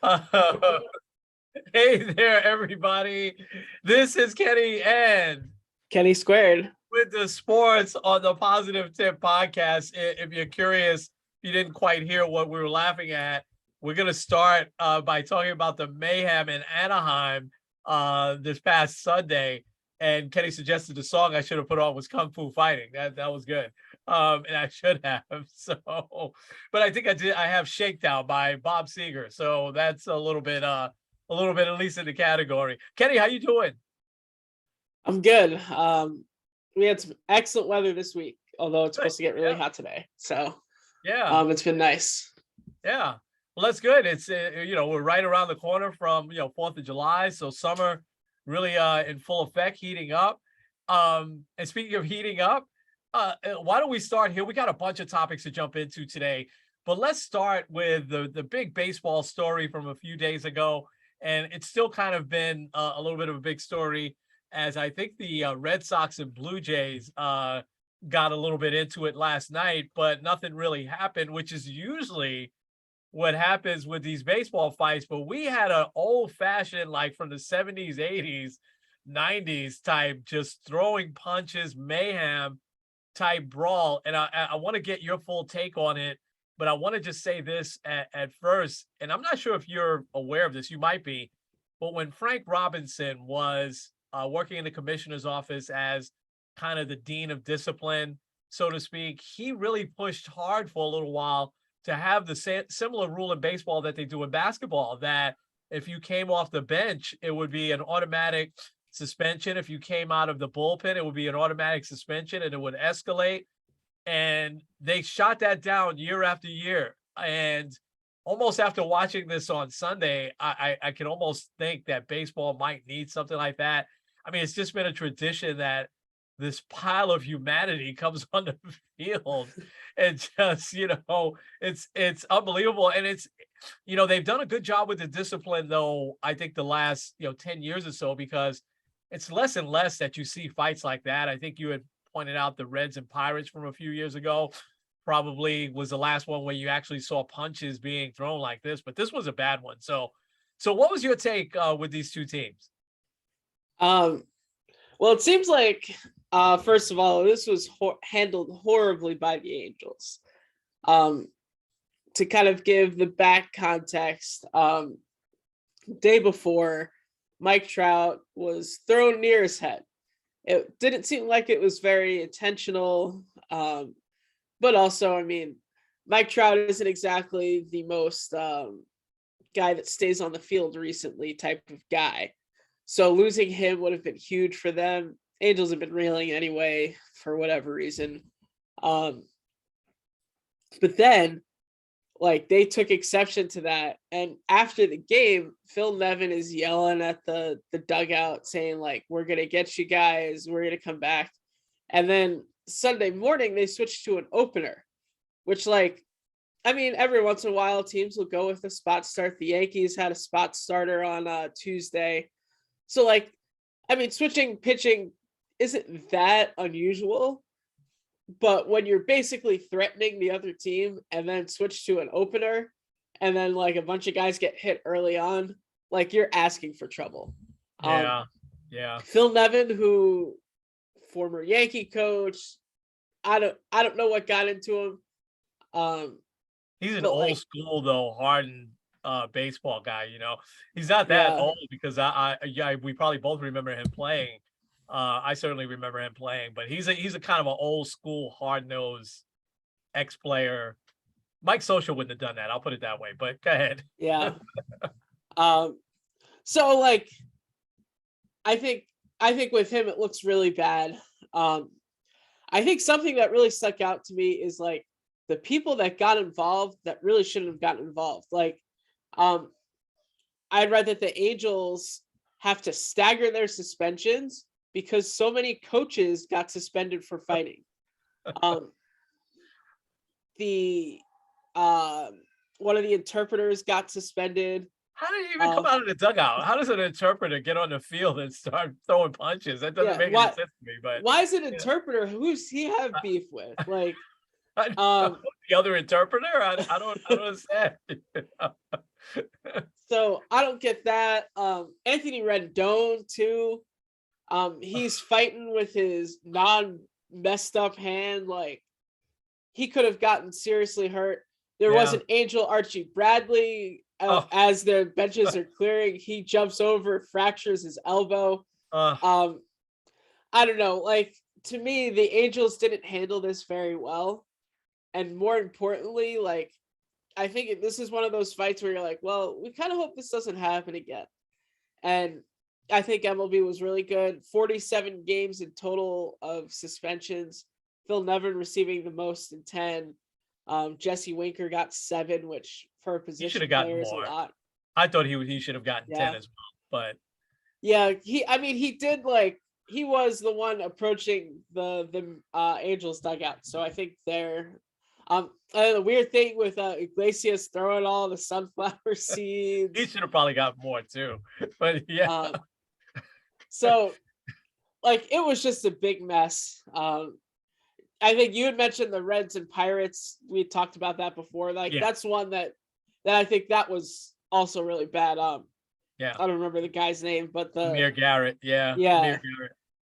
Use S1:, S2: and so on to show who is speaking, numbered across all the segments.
S1: Uh, hey there, everybody. This is Kenny and
S2: Kenny Squared.
S1: with the sports on the Positive Tip podcast. If you're curious, you didn't quite hear what we were laughing at. We're going to start by talking about the Mayhem in Anaheim this past Sunday. And Kenny suggested the song I should have put on was Kung Fu Fighting. That was good. And I should have. So, but I think I did. I have Shakedown by Bob Seger. So that's a little bit at least in the category. Kenny, how you doing?
S2: I'm good. We had some excellent weather this week, although it's supposed to get really hot today. So
S1: yeah,
S2: it's been nice.
S1: Yeah, well, that's good. It's we're right around the corner from 4th of July, so summer really in full effect, heating up. And speaking of heating up, why don't we start here? We got a bunch of topics to jump into today, but let's start with the big baseball story from a few days ago, and it's still kind of been a little bit of a big story, as I think the Red Sox and Blue Jays got a little bit into it last night, but nothing really happened, which is usually what happens with these baseball fights. But we had an old-fashioned, like from the 70s, 80s, 90s type, just throwing punches, mayhem type brawl. And I want to get your full take on it, but I want to just say this at first, and I'm not sure if you're aware of this, you might be, but when Frank Robinson was working in the commissioner's office as kind of the dean of discipline, so to speak, he really pushed hard for a little while to have the similar rule in baseball that they do in basketball, that if you came off the bench, it would be an automatic suspension. If you came out of the bullpen, it would be an automatic suspension, and it would escalate. And they shot that down year after year. And almost after watching this on Sunday, I can almost think that baseball might need something like that. I mean, it's just been a tradition that this pile of humanity comes on the field and just, it's unbelievable. And it's, they've done a good job with the discipline, though, I think the last, 10 years or so, because it's less and less that you see fights like that. I think you had pointed out the Reds and Pirates from a few years ago probably was the last one where you actually saw punches being thrown like this, but this was a bad one. So what was your take with these two teams?
S2: Well, it seems like, first of all, this was handled horribly by the Angels. To kind of give the back context, day before, Mike Trout was thrown near his head. It didn't seem like it was very intentional, but also, I mean, Mike Trout isn't exactly the most guy that stays on the field recently type of guy. So losing him would have been huge for them. Angels have been reeling anyway, for whatever reason. But then, they took exception to that. And after the game, Phil Nevin is yelling at the dugout saying, we're going to get you guys. We're going to come back. And then Sunday morning, they switched to an opener, which, every once in a while, teams will go with a spot start. The Yankees had a spot starter on Tuesday. So, switching pitching isn't that unusual, but when you're basically threatening the other team and then switch to an opener and then, a bunch of guys get hit early on, you're asking for trouble.
S1: Yeah.
S2: Phil Nevin, who former Yankee coach, I don't know what got into him.
S1: He's an old school, though, hardened baseball guy. He's not that old, because we probably both remember him playing. I certainly remember him playing, but he's a kind of an old school, hard-nosed ex-player. Mike Social wouldn't have done that, I'll put it that way, but go ahead.
S2: Yeah. So I think with him it looks really bad. I think something that really stuck out to me is the people that got involved that really shouldn't have gotten involved. I read that the Angels have to stagger their suspensions because so many coaches got suspended for fighting. One of the interpreters got suspended.
S1: How did he even come out of the dugout? How does an interpreter get on the field and start throwing punches? That doesn't make any sense to me. But
S2: why is an interpreter? Who's he have beef with?
S1: The other interpreter? I don't understand.
S2: So I don't get that. Anthony Rendon too. He's fighting with his non-messed up hand. Like, he could have gotten seriously hurt. There was
S1: Yeah.
S2: an Angel Archie Bradley.
S1: Oh,
S2: As the benches are clearing, he jumps over, fractures his elbow.
S1: uh,
S2: I don't know. Like, to me, the Angels didn't handle this very well. And more importantly, like, I think this is one of those fights where you're like, well, we kind of hope this doesn't happen again. And I think MLB was really good. 47 games in total of suspensions. Phil Nevin receiving the most in 10. Jesse Winker got 7, which for a
S1: he should
S2: position
S1: have gotten
S2: player is a
S1: more.
S2: lot.
S1: I thought he should have gotten 10
S2: Yeah.
S1: as well, but
S2: Yeah, he did, like, he was the one approaching the Angels dugout. So I think they're the weird thing with Iglesias throwing all the sunflower seeds.
S1: he should have probably got more too. But yeah,
S2: So, like, it was just a big mess. I think you had mentioned the Reds and Pirates. We talked about that before. Like,
S1: yeah,
S2: that's one that I think that was also really bad.
S1: yeah.
S2: I don't remember the guy's name, but
S1: Amir Garrett, yeah,
S2: yeah,
S1: Amir Garrett,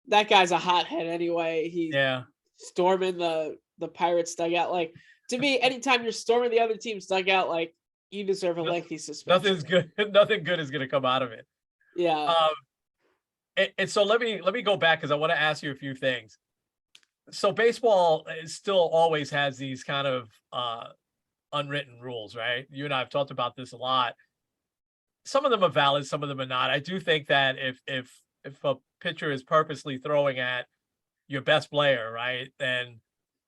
S2: that guy's a hothead anyway. He's
S1: yeah.
S2: storming the Pirates dugout. Like, to me, anytime you're storming the other team's dugout, like, you deserve a lengthy suspension.
S1: Nothing's good. Nothing good is going to come out of it.
S2: Yeah.
S1: And so let me go back because I want to ask you a few things. So baseball still always has these kind of unwritten rules, right? You and I have talked about this a lot. Some of them are valid, some of them are not. I do think that if a pitcher is purposely throwing at your best player, right, then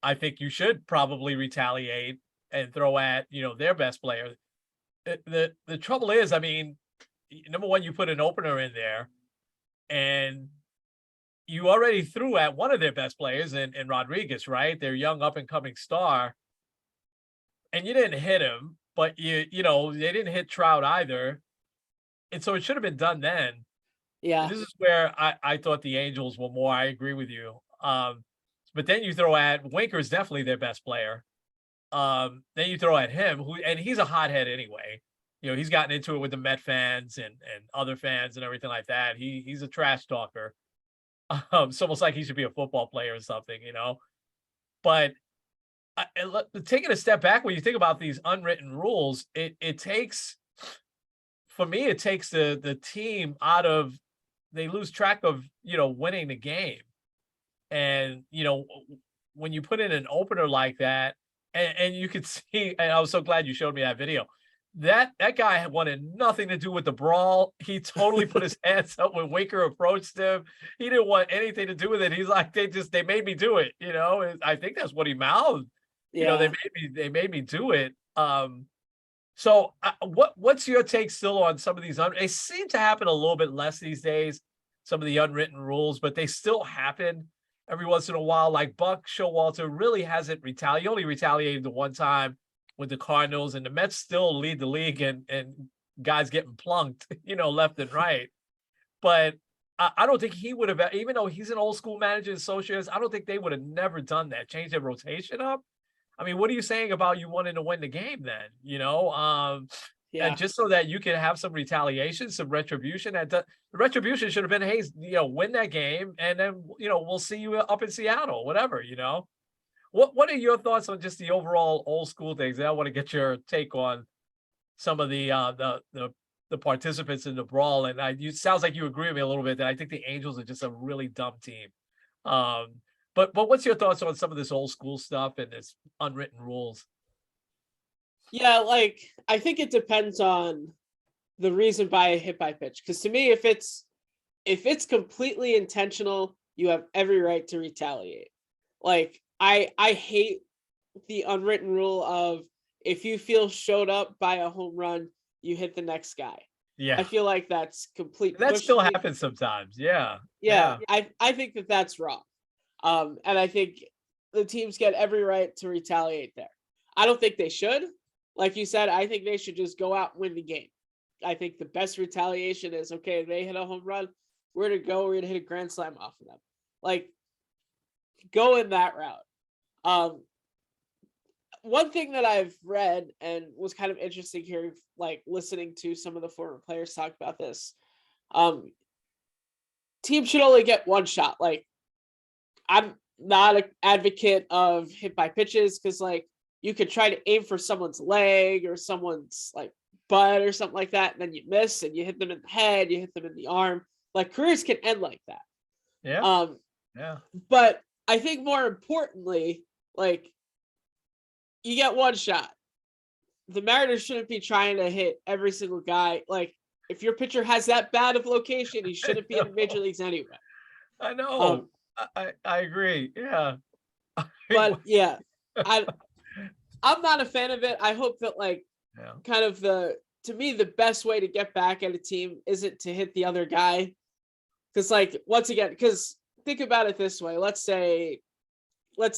S1: I think you should probably retaliate and throw at, their best player. The trouble is, I mean, number one, you put an opener in there, and you already threw at one of their best players in Rodriguez, right? Their young up and coming star, and you didn't hit him, but they didn't hit Trout either, and so it should have been done then.
S2: Yeah.
S1: And this is where I thought the Angels were more. I agree with you. But then you throw at Winker's definitely their best player. Then you throw at him, and he's a hothead anyway. He's gotten into it with the Met fans and other fans and everything like that. He's a trash talker. It's almost like he should be a football player or something, But taking a step back, when you think about these unwritten rules, it takes, for me, it takes the team out of, they lose track of, winning the game. And, when you put in an opener like that, and you could see, and I was so glad you showed me that video, that guy wanted nothing to do with the brawl. He totally put his hands up when Winker approached him. He didn't want anything to do with it. He's like, they made me do it. I think that's what he mouthed.
S2: Yeah.
S1: They made me do it. So what's your take still on some of these? They seem to happen a little bit less these days, some of the unwritten rules, but they still happen every once in a while. Like Buck Showalter really hasn't retaliated. He only retaliated the one time with the Cardinals, and the Mets still lead the league and guys getting plunked, left and right. But I don't think he would have, even though he's an old school manager in Socios, I don't think they would have never done that, change their rotation up. I mean, what are you saying about you wanting to win the game then? And just so that you can have some retaliation, some retribution. The retribution should have been, hey, win that game, and then we'll see you up in Seattle, whatever. What are your thoughts on just the overall old school things? And I want to get your take on some of the participants in the brawl. And it sounds like you agree with me a little bit that I think the Angels are just a really dumb team. But what's your thoughts on some of this old school stuff and this unwritten rules?
S2: Yeah, like, I think it depends on the reason by a hit by pitch. Because to me, if it's completely intentional, you have every right to retaliate. Like, I hate the unwritten rule of, if you feel showed up by a home run, you hit the next guy.
S1: Yeah,
S2: I feel like that's complete.
S1: that still happens sometimes. Yeah.
S2: I think that's wrong. And I think the teams get every right to retaliate there. I don't think they should. Like you said, I think they should just go out and win the game. I think the best retaliation is, okay, they hit a home run, we're going to hit a grand slam off of them. Like, go in that route. one thing that I've read and was kind of interesting here, like listening to some of the former players talk about this. Um, Teams should only get one shot. Like, I'm not an advocate of hit by pitches because like you could try to aim for someone's leg or someone's like butt or something like that, and then you miss and you hit them in the head, you hit them in the arm. Like careers can end like that.
S1: Yeah.
S2: Um,
S1: Yeah.
S2: but I think more importantly, like you get one shot. The Mariners shouldn't be trying to hit every single guy. Like if your pitcher has that bad of location, he shouldn't be in the major leagues anyway.
S1: I know.
S2: Um,
S1: I agree. Yeah.
S2: but yeah, I I'm not a fan of it. I hope that like
S1: Yeah.
S2: kind of to me the best way to get back at a team isn't to hit the other guy. Because like once again, because think about it this way. Let's say they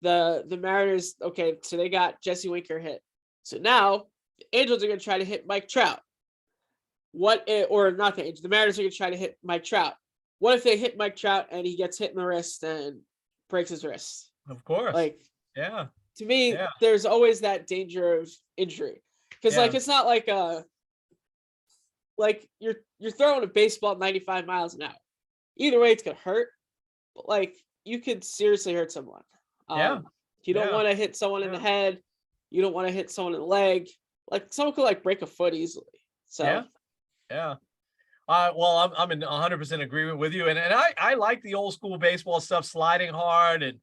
S2: the Mariners, okay, so they got Jesse Winker hit. So now the Angels are gonna try to hit Mike Trout. Or not the Angels, the Mariners are gonna try to hit Mike Trout. What if they hit Mike Trout and he gets hit in the wrist and breaks his wrist?
S1: Of course.
S2: Like
S1: Yeah.
S2: to me,
S1: Yeah.
S2: there's always that danger of injury. Because like
S1: Yeah.
S2: it's not like you're throwing a baseball at 95 miles an hour. Either way, it's gonna hurt. But like you could seriously hurt someone.
S1: Yeah.
S2: You don't
S1: Yeah.
S2: want to hit someone in the
S1: Yeah.
S2: head. You don't want to hit someone in the leg. Like someone could like break a foot easily. So
S1: Yeah. Yeah. Well, I'm in 100% agreement with you, and I like the old school baseball stuff, sliding hard, and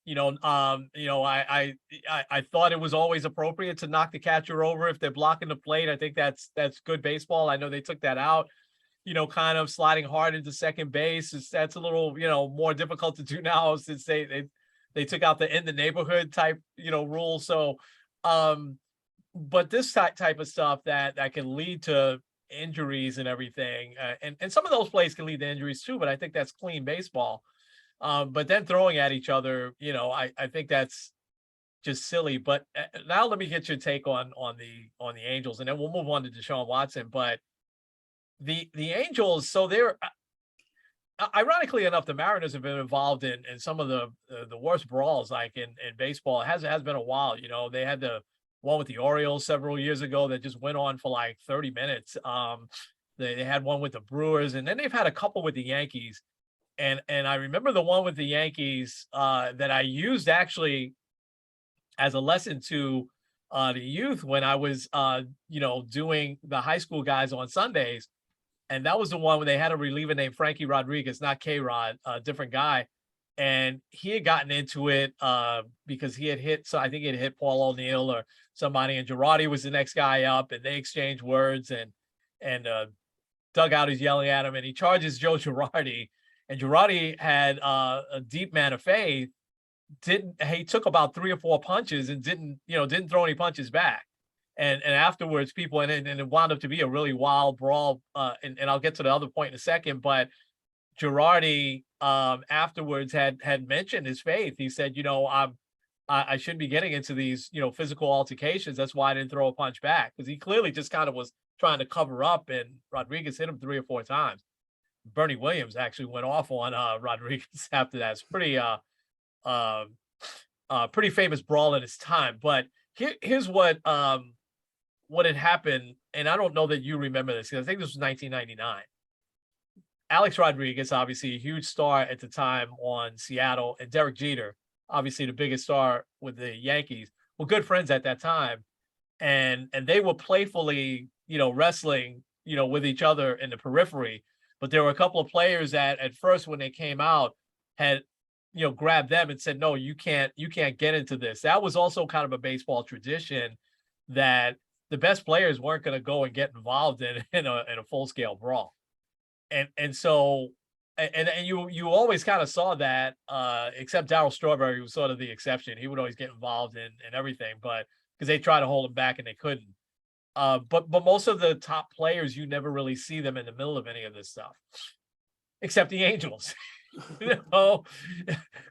S1: I thought it was always appropriate to knock the catcher over if they're blocking the plate. I think that's good baseball. I know they took that out. Kind of sliding hard into second base. That's a little more difficult to do now since they took out the in the neighborhood type rule. So, but this type of stuff that can lead to injuries and everything, and some of those plays can lead to injuries too. But I think that's clean baseball. But then throwing at each other, I think that's just silly. But now let me get your take on the Angels, and then we'll move on to Deshaun Watson. But the Angels, so they're ironically enough, the Mariners have been involved in some of the worst brawls like in baseball. It has been a while. They had the one with the Orioles several years ago that just went on for like 30 minutes. They had one with the Brewers, and then they've had a couple with the Yankees. And I remember the one with the Yankees that I used actually as a lesson to the youth when I was doing the high school guys on Sundays. And that was the one where they had a reliever named Frankie Rodriguez, not K-Rod, a different guy. And he had gotten into it because he had hit, so I think he had hit Paul O'Neill or somebody, and Girardi was the next guy up, and they exchanged words, and dugout is yelling at him, and he charges Joe Girardi, and Girardi had a deep man of faith. He took about 3 or 4 punches and didn't throw any punches back. And afterwards, people and it wound up to be a really wild brawl. And I'll get to the other point in a second. But Girardi afterwards had mentioned his faith. He said, I shouldn't be getting into these physical altercations. That's why I didn't throw a punch back, because he clearly just kind of was trying to cover up. And Rodriguez hit him 3 or 4 times. Bernie Williams actually went off on Rodriguez after that. It's pretty famous brawl in his time. But here's what had happened, and I don't know that you remember this, because I think this was 1999. Alex Rodriguez, obviously a huge star at the time on Seattle, and Derek Jeter, obviously the biggest star with the Yankees, were good friends at that time, and they were playfully, wrestling, with each other in the periphery. But there were a couple of players that at first when they came out had grabbed them and said, no, you can't get into this. That was also kind of a baseball tradition that the best players weren't going to go and get involved in a full scale brawl. And so you always kind of saw that, except Darryl Strawberry was sort of the exception. He would always get involved in everything, but because they tried to hold him back and they couldn't. But most of the top players, you never really see them in the middle of any of this stuff, except the Angels.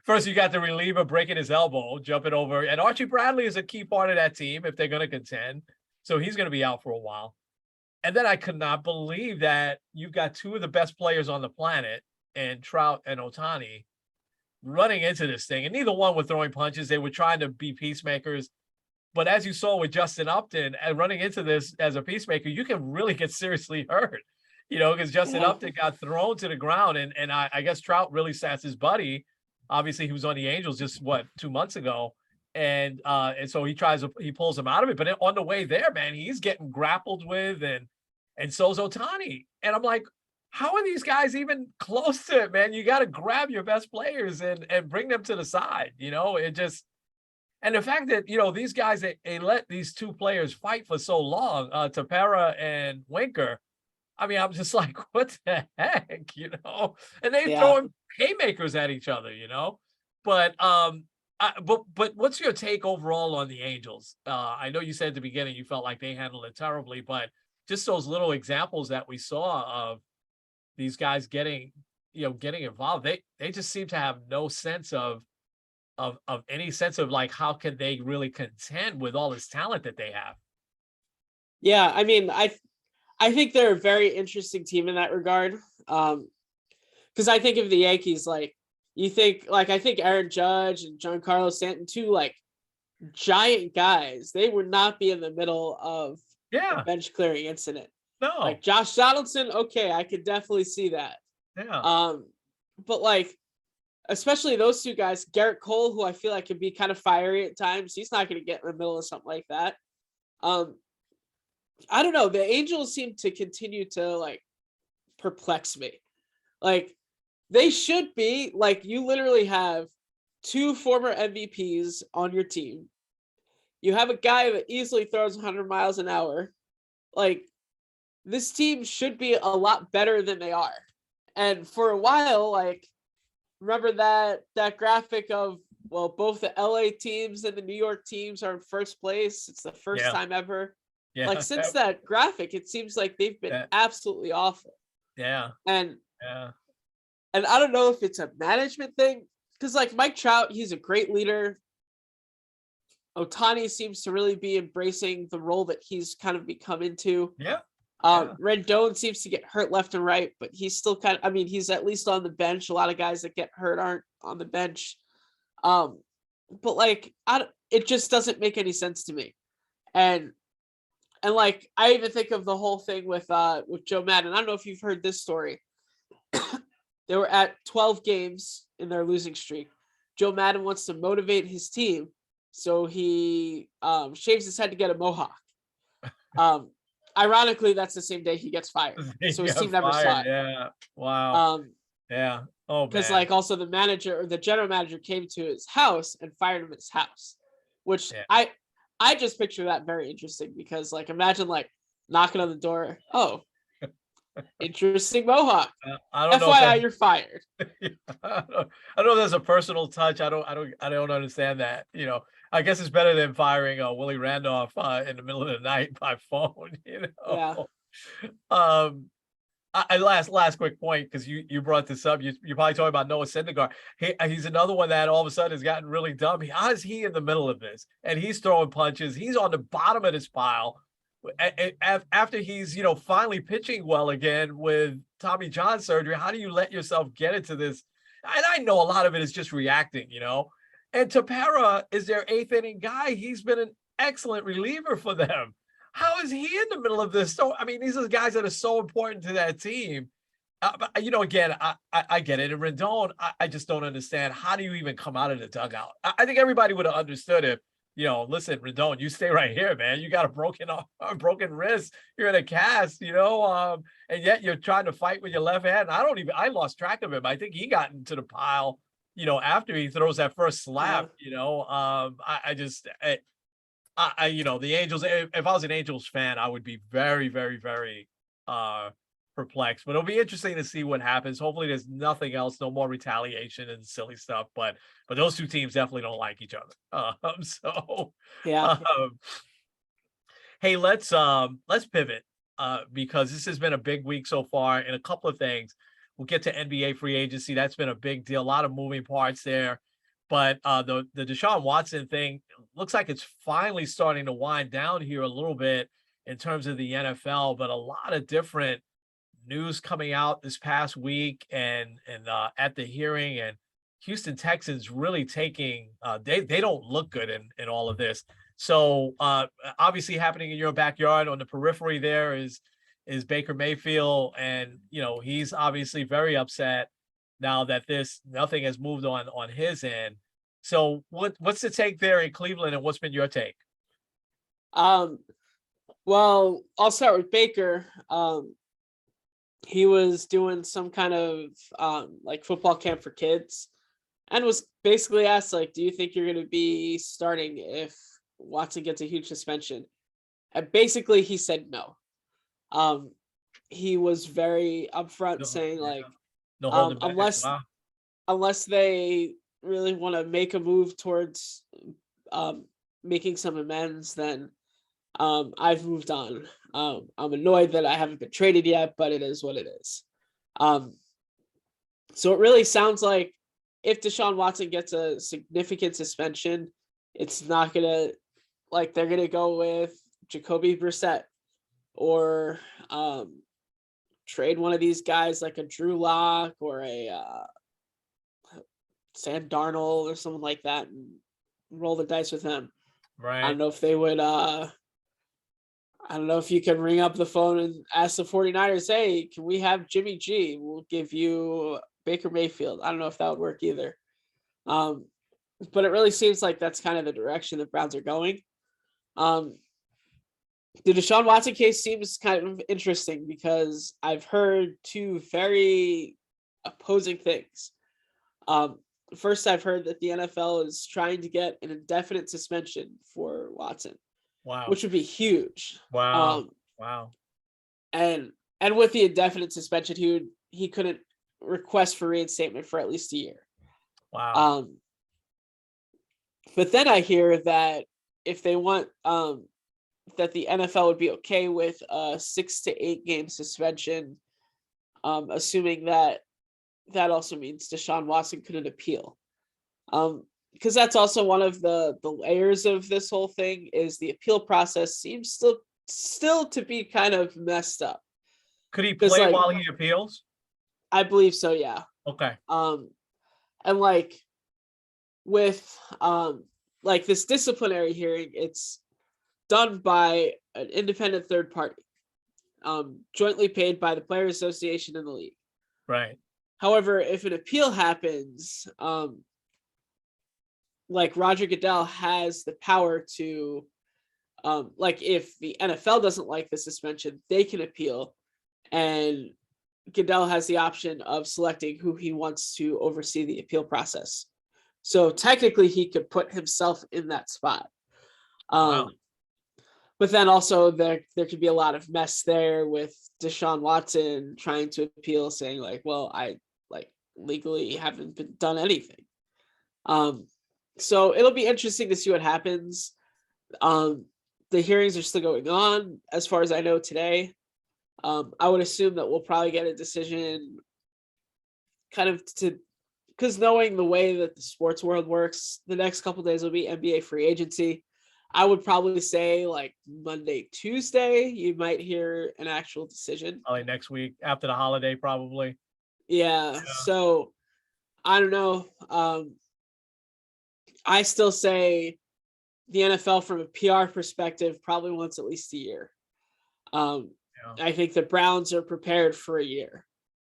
S1: First you got the reliever breaking his elbow, jumping over, and Archie Bradley is a key part of that team if they're going to contend. So he's going to be out for a while. And then I could not believe that you've got 2 of the best players on the planet, and Trout and Ohtani, running into this thing, and neither one were throwing punches. They were trying to be peacemakers. But as you saw with Justin Upton and running into this as a peacemaker, you can really get seriously hurt, because Justin Upton got thrown to the ground, and I guess Trout really sassed his buddy. Obviously, he was on the Angels just 2 months ago, and so he pulls him out of it. But on the way there, man, he's getting grappled with, and so's Ohtani. And I'm like, how are these guys even close to it, man? You got to grab your best players and bring them to the side. It just. And the fact that, these guys, they let these two players fight for so long, Tepera and Winker. I mean, I'm just like, what the heck, And they throwing haymakers at each other, But but what's your take overall on the Angels? I know you said at the beginning you felt like they handled it terribly, but just those little examples that we saw of these guys getting involved, they just seem to have no sense of any sense of like how can they really contend with all this talent that they have.
S2: Yeah, I mean, I think they're a very interesting team in that regard. Because I think of the Yankees, like you think, like I think Aaron Judge and Giancarlo Stanton, two like giant guys, they would not be in the middle of a bench clearing incident.
S1: No,
S2: like Josh Donaldson, okay, I could definitely see that.
S1: Yeah.
S2: But like, especially those two guys, Garrett Cole, who I feel like can be kind of fiery at times, he's not going to get in the middle of something like that. I don't know. The Angels seem to continue to like perplex me. Like they should be like, you literally have two former MVPs on your team. You have a guy that easily throws 100 miles an hour. Like this team should be a lot better than they are. And for a while, like, remember that graphic of, well, both the LA teams and the New York teams are in first place. It's the first time ever.
S1: Yeah.
S2: Like since that graphic, it seems like they've been absolutely awful.
S1: Yeah.
S2: And I don't know if it's a management thing, because like Mike Trout, he's a great leader. Ohtani seems to really be embracing the role that he's kind of become into. Rendon seems to get hurt left and right, but he's still he's at least on the bench. A lot of guys that get hurt aren't on the bench. But like, it just doesn't make any sense to me. And like, I even think of the whole thing with Joe Madden. I don't know if you've heard this story. They were at 12 games in their losing streak. Joe Madden wants to motivate his team, so he shaves his head to get a mohawk. Ironically, that's the same day he gets fired. So his team never saw it.
S1: Yeah. Wow. Yeah. Oh,
S2: because like also the manager or the general manager came to his house and fired him at his house, which I just picture that very interesting, because like imagine like knocking on the door. Oh, interesting mohawk.
S1: I don't
S2: FYI, you're fired.
S1: I don't know if that's a personal touch. I don't understand that. I guess it's better than firing Willie Randolph in the middle of the night by phone. Last quick point, because you brought this up. You're probably talking about Noah Syndergaard. He's another one that all of a sudden has gotten really dumb. How is he in the middle of this? And he's throwing punches. He's on the bottom of this pile. After he's finally pitching well again with Tommy John surgery. How do you let yourself get into this? And I know a lot of it is just reacting, And Tepera is their eighth inning guy. He's been an excellent reliever for them. How is he in the middle of this? So, I mean, these are guys that are so important to that team. Again, I get it. And Rendon, I just don't understand. How do you even come out of the dugout? I think everybody would have understood if, listen, Rendon, you stay right here, man. You got a broken arm, broken wrist. You're in a cast, and yet you're trying to fight with your left hand. I lost track of him. I think he got into the pile, after he throws that first slap, the Angels, if I was an Angels fan, I would be very, very, very perplexed. But it'll be interesting to see what happens. Hopefully there's nothing else, no more retaliation and silly stuff. But those two teams definitely don't like each other. Hey, let's pivot because this has been a big week so far in a couple of things. We'll get to NBA free agency. That's been a big deal. A lot of moving parts there. But the Deshaun Watson thing looks like it's finally starting to wind down here a little bit in terms of the NFL, but a lot of different news coming out this past week and at the hearing, and Houston Texans really taking they don't look good in all of this. So obviously happening in your backyard on the periphery there is Baker Mayfield, and he's obviously very upset now that this nothing has moved on his end. So what's the take there in Cleveland, and what's been your take?
S2: Well, I'll start with Baker. He was doing some kind of like football camp for kids, and was basically asked, like, do you think you're going to be starting if Watson gets a huge suspension? And basically he said no. He was very upfront, saying like,
S1: No holding back.
S2: unless
S1: Wow.
S2: unless they really want to make a move towards making some amends, then I've moved on. I'm annoyed that I haven't been traded yet, but it is what it is. So it really sounds like if Deshaun Watson gets a significant suspension, it's not gonna, like, they're gonna go with Jacoby Brissett, or trade one of these guys like a Drew Lock or a Sam Darnold or someone like that, and roll the dice with him.
S1: Right.
S2: I don't know if they would I don't know if you can ring up the phone and ask the 49ers, hey, can we have Jimmy G? We'll give you Baker Mayfield. I don't know if that would work either. But it really seems like that's kind of the direction the Browns are going. The Deshaun Watson case seems kind of interesting because I've heard two very opposing things. First, I've heard that the NFL is trying to get an indefinite suspension for Watson.
S1: Wow.
S2: Which would be huge.
S1: Wow. Wow.
S2: And with the indefinite suspension, he couldn't request for reinstatement for at least a year.
S1: Wow.
S2: But then I hear that if they want that the NFL would be okay with a 6 to 8 game suspension, assuming that also means Deshaun Watson couldn't appeal. Because that's also one of the layers of this whole thing, is the appeal process seems still to be kind of messed up.
S1: Could he play while he appeals?
S2: I believe so, yeah.
S1: Okay.
S2: And like with like this disciplinary hearing, it's done by an independent third party, jointly paid by the Players Association and the league.
S1: Right.
S2: However, if an appeal happens, like Roger Goodell has the power to, like if the NFL doesn't like the suspension, they can appeal, and Goodell has the option of selecting who he wants to oversee the appeal process. So technically he could put himself in that spot.
S1: Wow.
S2: But then also there could be a lot of mess there with Deshaun Watson trying to appeal, saying like, well, I legally haven't done anything. So it'll be interesting to see what happens. The hearings are still going on, as far as I know today. I would assume that we'll probably get a decision kind of because knowing the way that the sports world works, the next couple of days will be NBA free agency. I would probably say like Monday, Tuesday, you might hear an actual decision.
S1: Probably next week after the holiday, probably.
S2: Yeah. So I don't know. I still say the NFL from a PR perspective probably wants at least a year. I think the Browns are prepared for a year,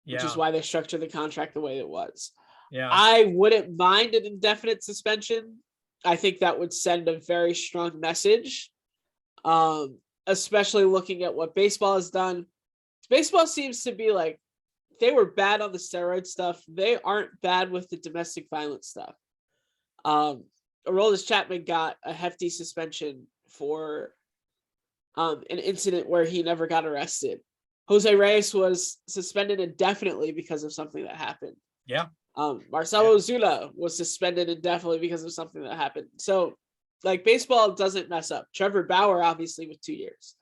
S2: which is why they structured the contract the way it was.
S1: Yeah.
S2: I wouldn't mind an indefinite suspension. I think that would send a very strong message, especially looking at what baseball has done. Baseball seems to be like, they were bad on the steroid stuff. They aren't bad with the domestic violence stuff. Aroldis Chapman got a hefty suspension for an incident where he never got arrested. Jose Reyes was suspended indefinitely because of something that happened.
S1: Yeah.
S2: Marcelo Ozuna was suspended indefinitely because of something that happened. So, like, baseball doesn't mess up. Trevor Bauer, obviously, with 2 years.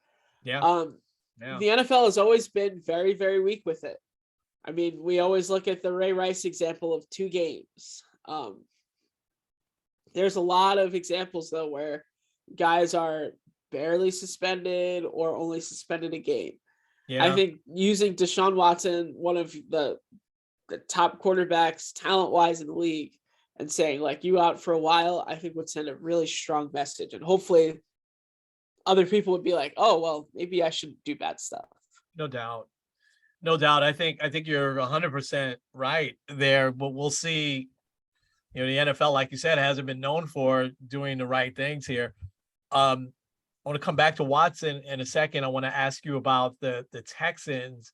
S1: Yeah.
S2: The NFL has always been very, very weak with it. I mean, we always look at the Ray Rice example of 2 games. There's a lot of examples, though, where guys are barely suspended or only suspended a game. Yeah. I think using Deshaun Watson, one of the the top quarterbacks talent-wise in the league and saying, like, "You out for a while," I think would send a really strong message, and hopefully other people would be like, "Oh, well, maybe I shouldn't do bad stuff."
S1: No doubt. No doubt. I think you're 100% right there, but we'll see. The NFL, like you said, hasn't been known for doing the right things here. I want to come back to Watson in a second. I want to ask you about the Texans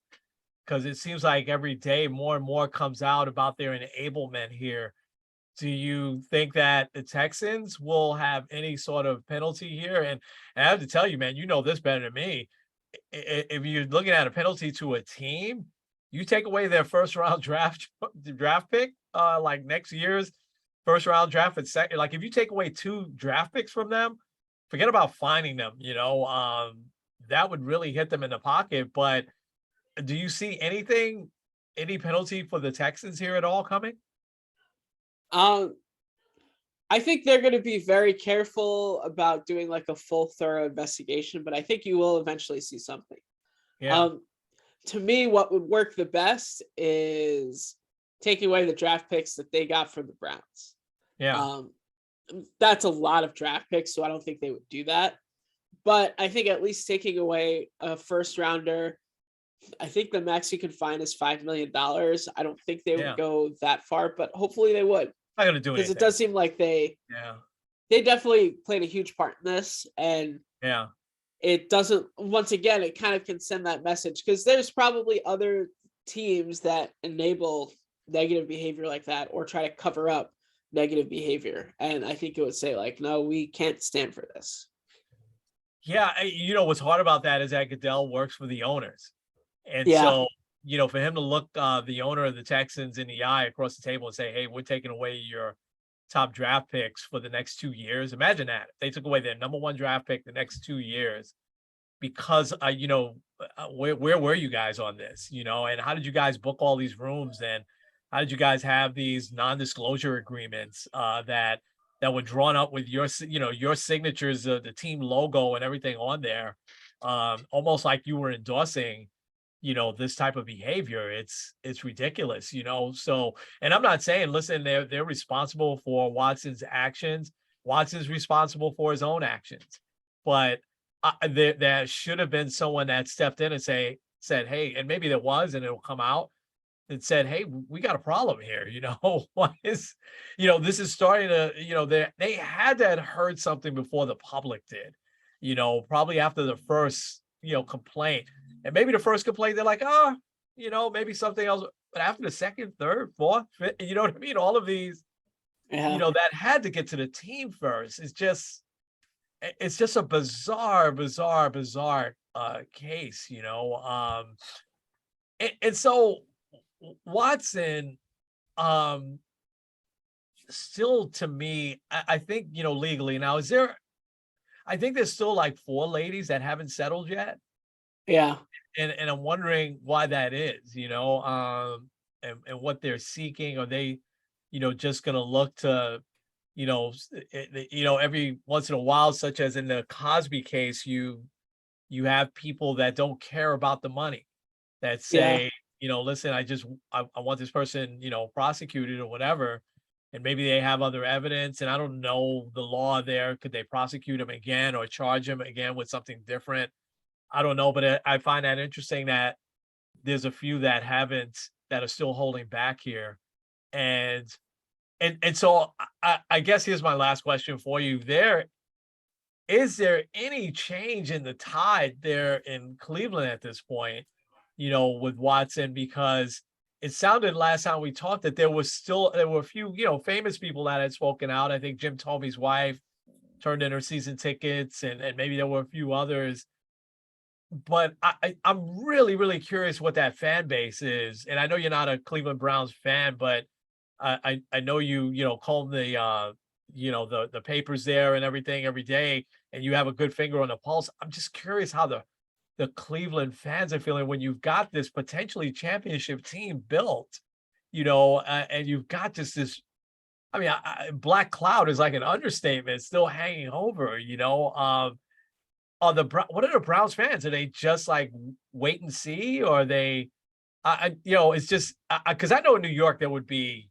S1: because it seems like every day more and more comes out about their enablement here. Do you think that the Texans will have any sort of penalty here? And I have to tell you, man, you know this better than me. If you're looking at a penalty to a team, you take away their first round draft pick, like next year's first round draft and second. Like if you take away 2 draft picks from them, forget about finding them. That would really hit them in the pocket. But do you see any penalty for the Texans here at all coming?
S2: Um, I think they're going to be very careful about doing like a full thorough investigation, but I think you will eventually see something.
S1: Yeah,
S2: Um, to me, what would work the best is taking away the draft picks that they got from the Browns.
S1: yeah,
S2: Um, that's a lot of draft picks, so I don't think they would do that. But I think at least taking away a first rounder, I think the max you can find is $5 million. I don't think they would
S1: yeah.
S2: go that far, but hopefully they would,
S1: Not gonna do
S2: because it
S1: anything.
S2: does seem like they
S1: Yeah,
S2: they definitely played a huge part in this, and
S1: yeah,
S2: it doesn't. Once again, it kind of can send that message because there's probably other teams that enable negative behavior like that or try to cover up negative behavior, and I think it would say like, no, we can't stand for this.
S1: yeah. What's hard about that is that Goodell works for the owners. And
S2: Yeah,
S1: so, for him to look the owner of the Texans in the eye across the table and say, "Hey, we're taking away your top draft picks for the next 2 years." Imagine that if they took away their number one draft pick the next 2 years because, where were you guys on this? And how did you guys book all these rooms? And how did you guys have these non-disclosure agreements that were drawn up with your signatures, the team logo and everything on there, almost like you were endorsing this type of behavior. It's ridiculous. So, and I'm not saying, listen, they're responsible for Watson's actions. Watson's responsible for his own actions. But there should have been someone that stepped in and said, hey, and maybe there was, and it'll come out and said, hey, we got a problem here. What is, this is starting to, they had to have heard something before the public did, probably after the first, complaint. And maybe the first complaint, they're like, oh, maybe something else. But after the second, third, fourth, fifth, you know what I mean? All of these,
S2: yeah,
S1: that had to get to the team first. It's just a bizarre case. And so Watson, um, still to me, I think, legally now, I think there's still like 4 ladies that haven't settled yet.
S2: yeah,
S1: And I'm wondering why that is, and what they're seeking. Are they, just going to look to, every once in a while, such as in the Cosby case, you have people that don't care about the money that
S2: yeah.
S1: say, listen, I want this person, prosecuted or whatever. And maybe they have other evidence, and I don't know the law there. Could they prosecute him again or charge him again with something different? I don't know, but I find that interesting that there's a few that are still holding back here. And so I guess here's my last question for you. Is there any change in the tide there in Cleveland at this point, with Watson? Because it sounded last time we talked that there were a few, famous people that had spoken out. I think Jim Tomey's wife turned in her season tickets, and maybe there were a few others. But I'm really, really curious what that fan base is. And I know you're not a Cleveland Browns fan, but I know you comb the papers there and everything every day, and you have a good finger on the pulse. I'm just curious how the Cleveland fans are feeling when you've got this potentially championship team built, and you've got just this. I mean, black cloud is like an understatement, still hanging over. What are the Browns fans? Are they just like wait and see, or are they it's just because I know in New York there would be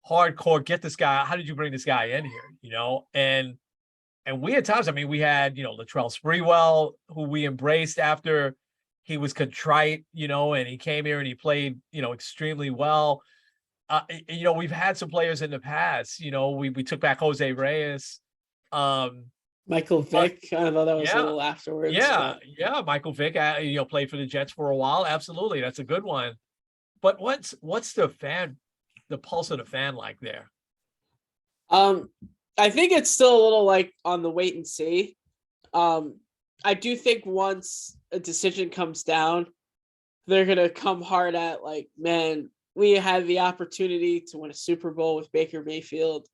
S1: hardcore. Get this guy. How did you bring this guy in here? And we at times, I mean, we had Latrell Sprewell, who we embraced after he was contrite, and he came here and he played extremely well. We've had some players in the past. We took back Jose Reyes.
S2: Michael
S1: But
S2: Vick, I thought that was a
S1: yeah,
S2: little afterwards,
S1: yeah,
S2: but
S1: yeah. Michael Vick, played for the Jets for a while. Absolutely, that's a good one. But what's the pulse of the fan like there?
S2: um, I think it's still a little like on the wait and see. Um, I do think once a decision comes down, they're gonna come hard at like, man, we had the opportunity to win a Super Bowl with Baker Mayfield,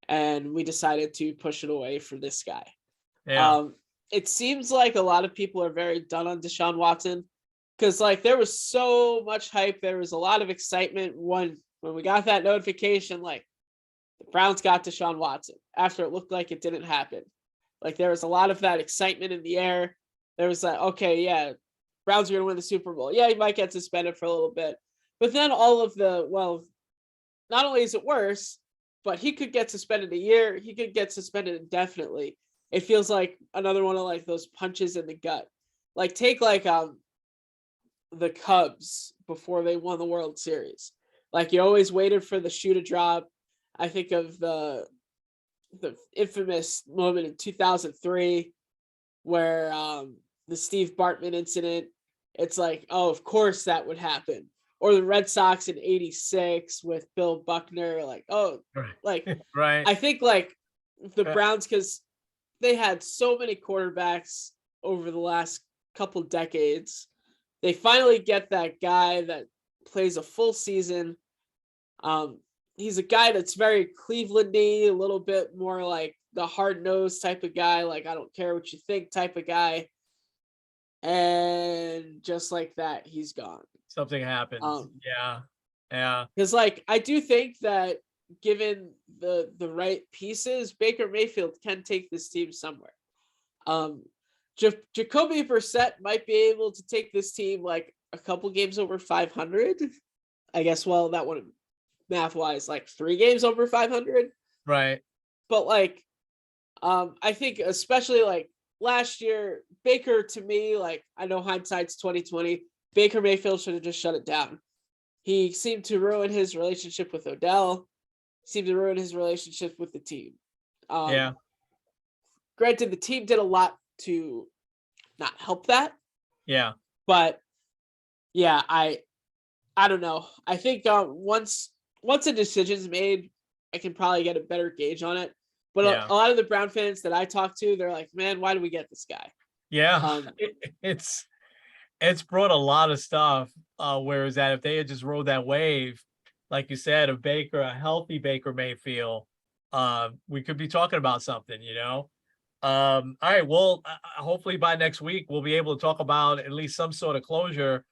S2: and we decided to push it away for this guy.
S1: Yeah,
S2: Um, it seems like a lot of people are very done on Deshaun Watson because like there was so much hype, there was a lot of excitement when we got that notification, like the Browns got Deshaun Watson after it looked like it didn't happen. Like there was a lot of that excitement in the air. There was like, okay, yeah, Browns are going to win the Super Bowl. Yeah, he might get suspended for a little bit. But then all of not only is it worse, but he could get suspended a year. He could get suspended indefinitely. It feels like another one of like those punches in the gut. Like take like the Cubs before they won the World Series. Like you always waited for the shoe to drop. I think of the infamous moment in 2003 where the Steve Bartman incident. It's like, oh, of course that would happen. Or the Red Sox in '86 with Bill Buckner. Like, oh, like
S1: right, right.
S2: I think like the Browns, because they had so many quarterbacks over the last couple decades. They finally get that guy that plays a full season. He's a guy that's very Cleveland-y, a little bit more like the hard-nosed type of guy, like I don't care what you think type of guy. And just like that, he's gone.
S1: Something happens. Yeah, yeah,
S2: Because like I do think that given the right pieces, Baker Mayfield can take this team somewhere. Um, Jacoby Brissett might be able to take this team like a couple games over 500. I guess, well, that one math wise, like 3 games over 500.
S1: right.
S2: But like, I think especially like last year, Baker to me, like I know hindsight's 2020. Baker Mayfield should have just shut it down. He seemed to ruin his relationship with Odell. Seemed to ruin his relationship with the team.
S1: Yeah,
S2: Granted, the team did a lot to not help that,
S1: yeah,
S2: but yeah, I don't know. I think once a decision's made, I can probably get a better gauge on it. But
S1: yeah,
S2: a lot of the Brown fans that I talk to, they're like, "Man, why do we get this guy?"
S1: yeah.
S2: Um,
S1: It's brought a lot of stuff. Whereas that if they had just rode that wave, like you said, of Baker, a healthy Baker Mayfield, we could be talking about something. All right. Well, hopefully by next week we'll be able to talk about at least some sort of closure,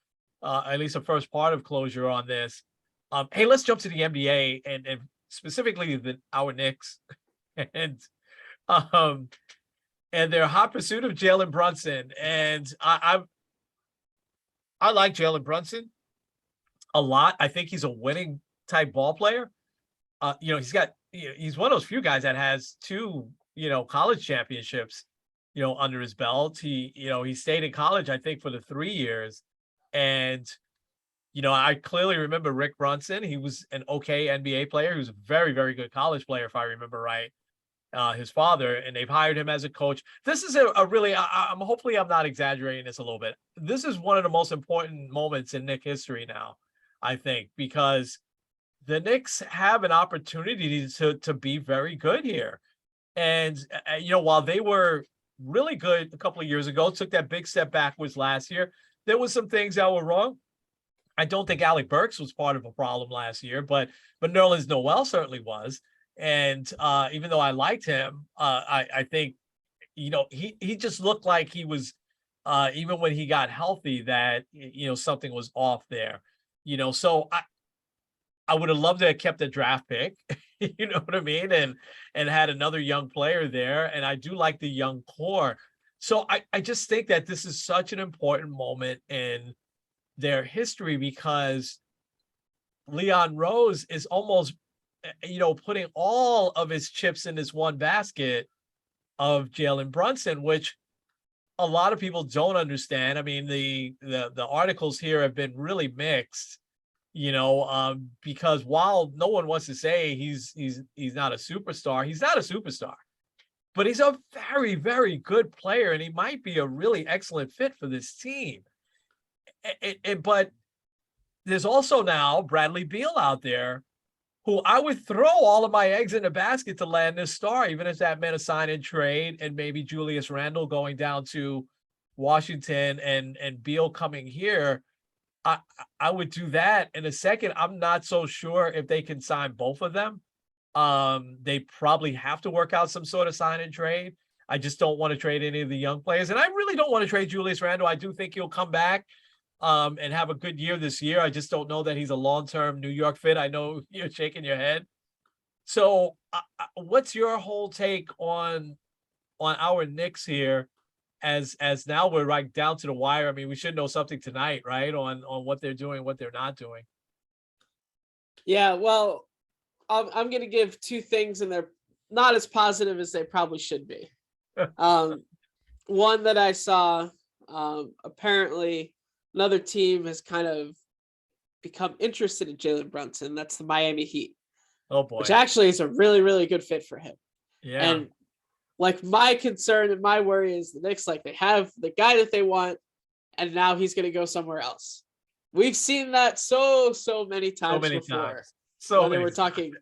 S1: at least the first part of closure on this. Hey, let's jump to the NBA and specifically our Knicks and um and their hot pursuit of Jalen Brunson. And I like Jalen Brunson a lot. I think he's a winning type ball player. He's one of those few guys that has two, college championships, under his belt. He stayed in college, I think, for the 3 years. And, I clearly remember Rick Brunson. He was an okay NBA player. He was a very, very good college player, if I remember right. His father, and they've hired him as a coach. This is a really, I'm hopefully I'm not exaggerating this a little bit. This is one of the most important moments in Knicks history now, I think, because the Knicks have an opportunity to be very good here. And, while they were really good a couple of years ago, took that big step backwards last year, there was some things that were wrong. I don't think Alec Burks was part of a problem last year, but Nerlens Noel certainly was. And even though I liked him, I think he just looked like he was even when he got healthy that something was off there. So I would have loved to have kept a draft pick, you know what I mean, and had another young player there. And I do like the young core. So I just think that this is such an important moment in their history, because Leon Rose is almost, putting all of his chips in this one basket of Jalen Brunson, which a lot of people don't understand. I mean, the articles here have been really mixed, because while no one wants to say he's not a superstar, he's not a superstar, but he's a very, very good player, and he might be a really excellent fit for this team. But there's also now Bradley Beal out there, who I would throw all of my eggs in the basket to land this star, even if that meant a sign and trade and maybe Julius Randle going down to Washington and Beal coming here. I would do that in a second. I'm not so sure if they can sign both of them. They probably have to work out some sort of sign and trade. I just don't want to trade any of the young players. And I really don't want to trade Julius Randle. I do think he'll come back and have a good year this year. I just don't know that he's a long-term New York fit. I know you're shaking your head. So what's your whole take on our Knicks here, as now we're right down to the wire? I mean, we should know something tonight, right? On what they're doing, what they're not doing.
S2: Yeah, well, I'm going to give two things, and they're not as positive as they probably should be. One that I saw, apparently another team has kind of become interested in Jalen Brunson. That's the Miami Heat.
S1: Oh boy.
S2: Which actually is a really, really good fit for him.
S1: Yeah.
S2: And like, my concern and my worry is the Knicks, like, they have the guy that they want, and now he's going to go somewhere else. We've seen that so many times before.
S1: So
S2: we're talking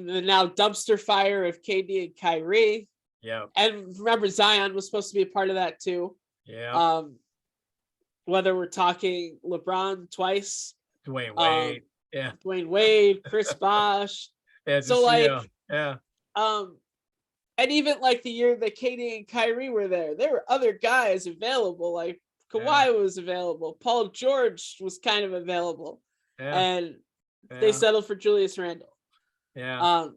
S2: the now dumpster fire of KD and Kyrie.
S1: Yeah.
S2: And remember, Zion was supposed to be a part of that too.
S1: Yeah.
S2: Whether we're talking LeBron twice,
S1: Dwayne Wade,
S2: Dwayne Wade, Chris Bosh.
S1: Yeah.
S2: So like,
S1: yeah.
S2: And even like the year that KD and Kyrie were there were other guys available. Like Kawhi was available, Paul George was kind of available, and they settled for Julius Randle.
S1: Yeah.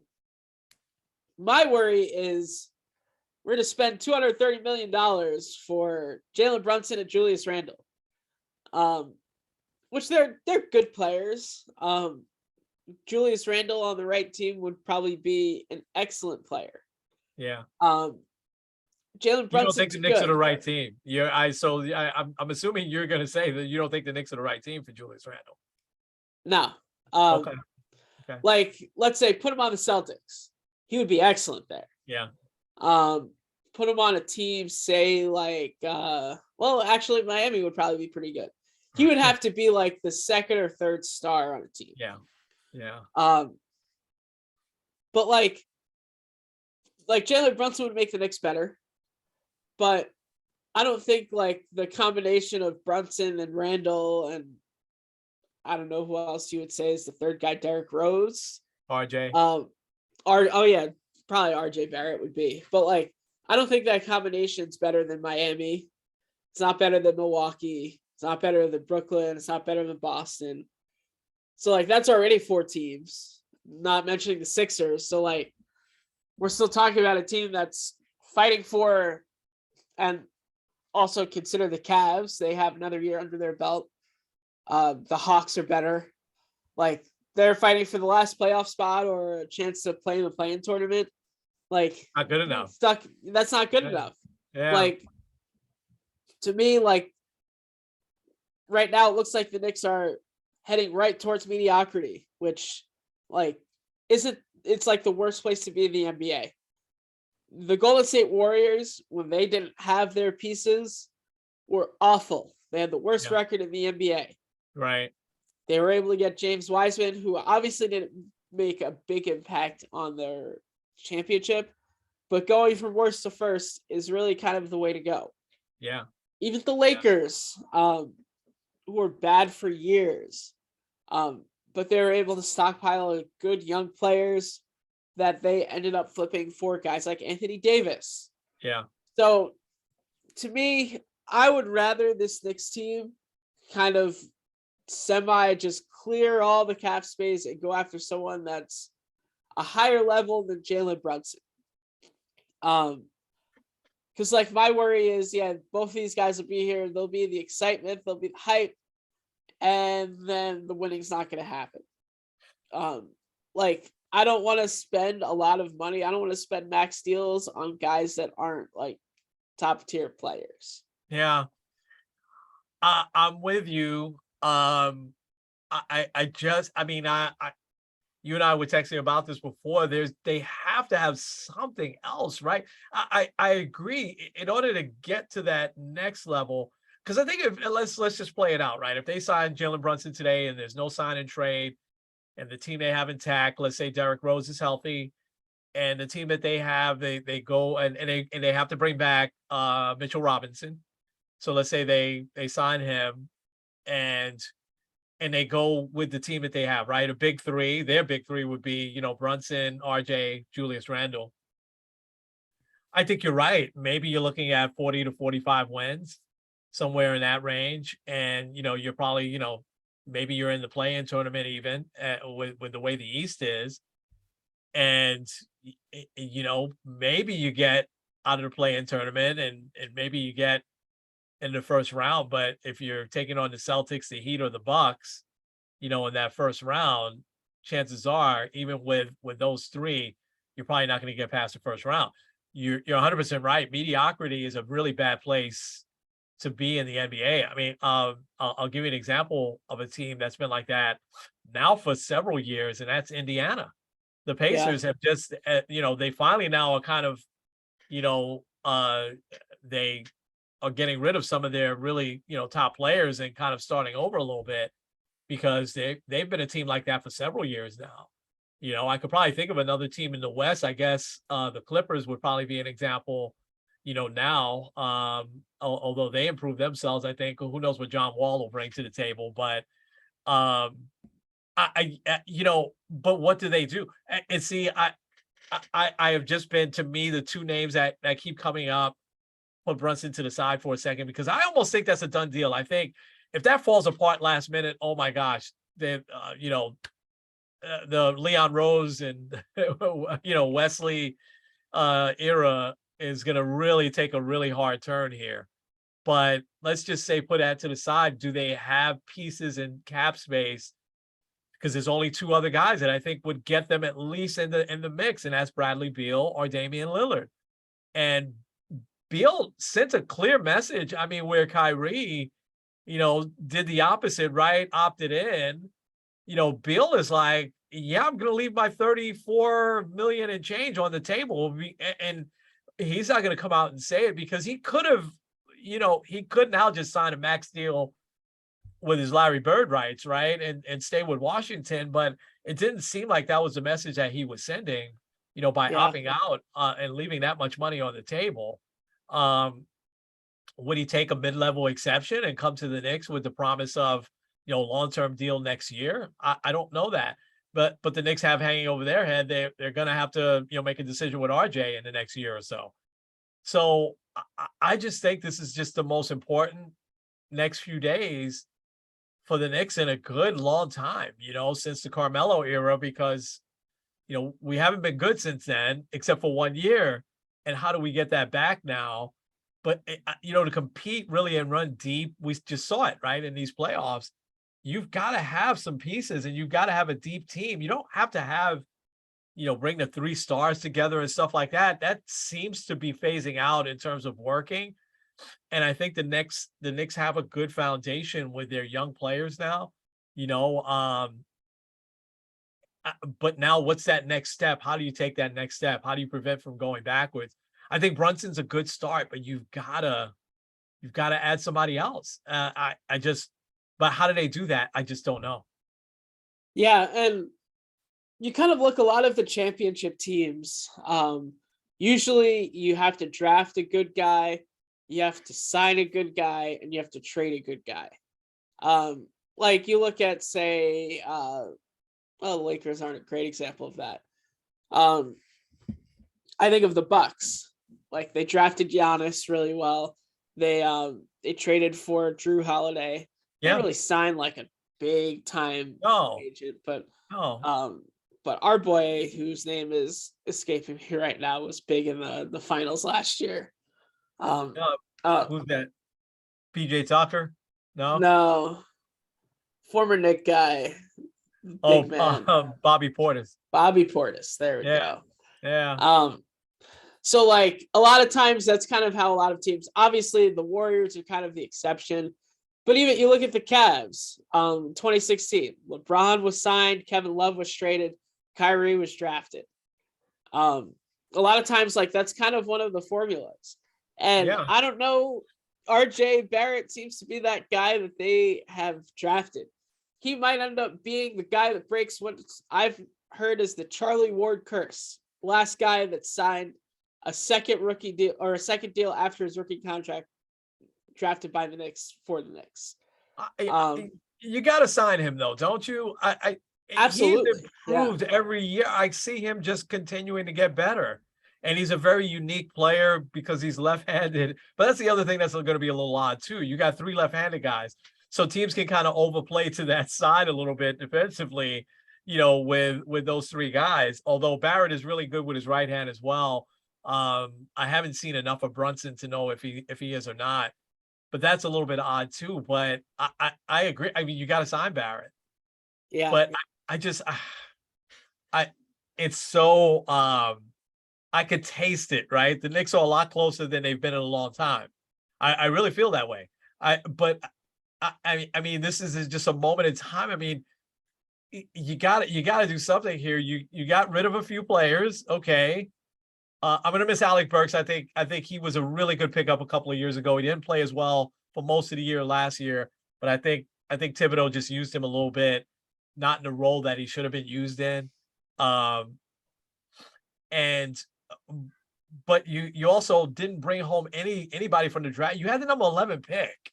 S2: My worry is we're going to spend $230 million for Jalen Brunson and Julius Randle, which they're good players. Julius Randle on the right team would probably be an excellent player.
S1: Yeah.
S2: Jalen Brunson.
S1: You don't think the Knicks are the right team? I'm assuming you're going to say that you don't think the Knicks are the right team for Julius Randle.
S2: No.
S1: Okay.
S2: Like, let's say put him on the Celtics, he would be excellent there.
S1: Yeah.
S2: Put him on a team, say like, well, actually Miami would probably be pretty good. He would have to be like the second or third star on a team.
S1: Yeah. Yeah.
S2: But like Jalen Brunson would make the Knicks better, but I don't think like the combination of Brunson and Randle, and I don't know who else you would say is the third guy, Derrick Rose,
S1: RJ.
S2: Probably RJ Barrett would be, but like, I don't think that combination's better than Miami. It's not better than Milwaukee. It's not better than Brooklyn. It's not better than Boston. So like, that's already 4 teams, not mentioning the Sixers. So like, we're still talking about a team that's fighting for, and also consider the Cavs. They have another year under their belt. The Hawks are better. Like, they're fighting for the last playoff spot or a chance to play in the play-in tournament. Like,
S1: not good enough.
S2: That's not good enough.
S1: Yeah.
S2: Like, to me, like, right now it looks like the Knicks are heading right towards mediocrity, which, like, it's like the worst place to be in the NBA. The Golden State Warriors, when they didn't have their pieces, were awful. They had the worst record in the NBA.
S1: Right.
S2: They were able to get James Wiseman, who obviously didn't make a big impact on their championship, but going from worst to first is really kind of the way to go.
S1: Yeah.
S2: Even the Lakers, who were bad for years, but they were able to stockpile good young players that they ended up flipping for guys like Anthony Davis.
S1: Yeah.
S2: So to me, I would rather this Knicks team kind of semi just clear all the cap space and go after someone that's a higher level than Jalen Brunson. Because Because like my worry is, both of these guys will be here. There'll be the excitement, there'll be the hype, and then the winning's not going to happen. Like I don't want to spend a lot of money. I don't want to spend max deals on guys that aren't like top tier players.
S1: Yeah, I'm with you. I mean, you and I were texting about this before. They have to have something else, right? I agree. In order to get to that next level, because I think let's just play it out, right? If they sign Jalen Brunson today and there's no sign and trade, and the team they have intact, let's say Derrick Rose is healthy, and the team that they have, they go and they have to bring back Mitchell Robinson. So let's say they sign him and they go with the team that they have, right? A big three. Their big three would be, Brunson, RJ, Julius Randle. I think you're right. Maybe you're looking at 40 to 45 wins, somewhere in that range. And, you're probably, maybe you're in the play-in tournament even with the way the East is. And, maybe you get out of the play-in tournament and maybe you get in the first round. But if you're taking on the Celtics, the Heat, or the Bucks, in that first round, chances are, even with those three, you're probably not going to get past the first round. You're 100% right. Mediocrity is a really bad place to be in the NBA. I mean, I'll give you an example of a team that's been like that now for several years, and that's Indiana. The Pacers have just, they finally now are kind of, they are getting rid of some of their really, top players and kind of starting over a little bit, because they've been a team like that for several years now. I could probably think of another team in the West. I guess the Clippers would probably be an example, now, although they improved themselves, I think. Who knows what John Wall will bring to the table, but but what do they do? And see, I have just been, to me, the two names that keep coming up. Put Brunson to the side for a second, because I almost think that's a done deal. I think if that falls apart last minute, oh my gosh, the Leon Rose and Wesley era is going to really take a really hard turn here. But let's just say, put that to the side. Do they have pieces in cap space? Because there's only two other guys that I think would get them at least in the mix, and that's Bradley Beal or Damian Lillard. And Beal sent a clear message. I mean, where Kyrie, did the opposite, right? Opted in. Beal is like, yeah, I'm going to leave my 34 million and change on the table. And he's not going to come out and say it, because he could have, he could now just sign a max deal with his Larry Bird rights, right? And stay with Washington. But it didn't seem like that was the message that he was sending, by opting out and leaving that much money on the table. Would he take a mid-level exception and come to the Knicks with the promise of, long-term deal next year? I don't know that, but the Knicks have hanging over their head, they're going to have to, make a decision with RJ in the next year or so. So I just think this is just the most important next few days for the Knicks in a good long time, since the Carmelo era, because, we haven't been good since then, except for 1 year. And how do we get that back now? But, to compete really and run deep, we just saw it, right, in these playoffs. You've got to have some pieces, and you've got to have a deep team. You don't have to have, bring the 3 stars together and stuff like that. That seems to be phasing out in terms of working. And I think the Knicks have a good foundation with their young players now, but now what's that next step? How do you take that next step? How do you prevent from going backwards? I think Brunson's a good start, but you've got to add somebody else. But how do they do that? I just don't know.
S2: Yeah. And you kind of look a lot of the championship teams. Usually you have to draft a good guy, you have to sign a good guy, and you have to trade a good guy. Like you look at, say, the Lakers aren't a great example of that. I think of the Bucks. Like they drafted Giannis really well. They traded for Drew Holiday. They didn't really signed like a big time agent, but our boy, whose name is escaping me right now, was big in the finals last year. Um,
S1: Who's that? PJ Tucker? No.
S2: no, former Nick guy,
S1: Oh,
S2: big man,
S1: Bobby Portis.
S2: Bobby Portis. There we
S1: Yeah,
S2: go.
S1: yeah,
S2: So like a lot of times that's kind of how a lot of teams, obviously the Warriors are kind of the exception, but even you look at the Cavs, 2016, LeBron was signed, Kevin Love was traded, Kyrie was drafted. A lot of times like that's kind of one of the formulas. And
S1: yeah.
S2: I don't know, RJ Barrett seems to be that guy that they have drafted. He might end up being the guy that breaks what I've heard is the Charlie Ward curse. Last guy that signed a second rookie deal or a second deal after his rookie contract, drafted by the Knicks for the Knicks.
S1: You got to sign him though, don't you?
S2: Absolutely.
S1: He's improved every year. I see him just continuing to get better. And he's a very unique player because he's left-handed. But that's the other thing that's going to be a little odd too. You got 3 left-handed guys. So teams can kind of overplay to that side a little bit defensively, with those 3 guys. Although Barrett is really good with his right hand as well. I haven't seen enough of Brunson to know if he is or not. But that's a little bit odd too. But I agree. I mean, you got to sign Barrett.
S2: Yeah.
S1: But it's so I could taste it, right? The Knicks are a lot closer than they've been in a long time. I really feel that way. I mean, this is just a moment in time. I mean, you got to do something here. You got rid of a few players, okay. I'm gonna miss Alec Burks. I think he was a really good pickup a couple of years ago. He didn't play as well for most of the year last year, but I think Thibodeau just used him a little bit, not in the role that he should have been used in. But you also didn't bring home anybody from the draft. You had the number 11 pick.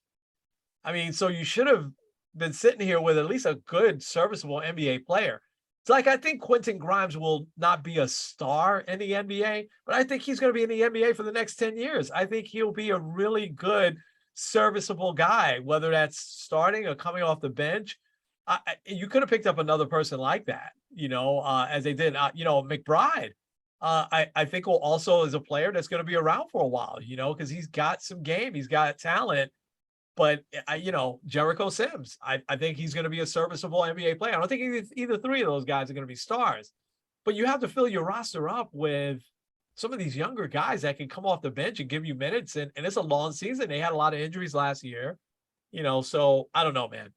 S1: I mean, so you should have been sitting here with at least a good, serviceable NBA player. It's like I think Quentin Grimes will not be a star in the NBA, but I think he's going to be in the NBA for the next 10 years. I think he'll be a really good, serviceable guy, whether that's starting or coming off the bench. You could have picked up another person like that, as they did. McBride, I think will also is a player that's going to be around for a while, because he's got some game, he's got talent. But Jericho Sims, I think he's going to be a serviceable NBA player. I don't think either 3 of those guys are going to be stars. But you have to fill your roster up with some of these younger guys that can come off the bench and give you minutes. And it's a long season. They had a lot of injuries last year, so I don't know, man.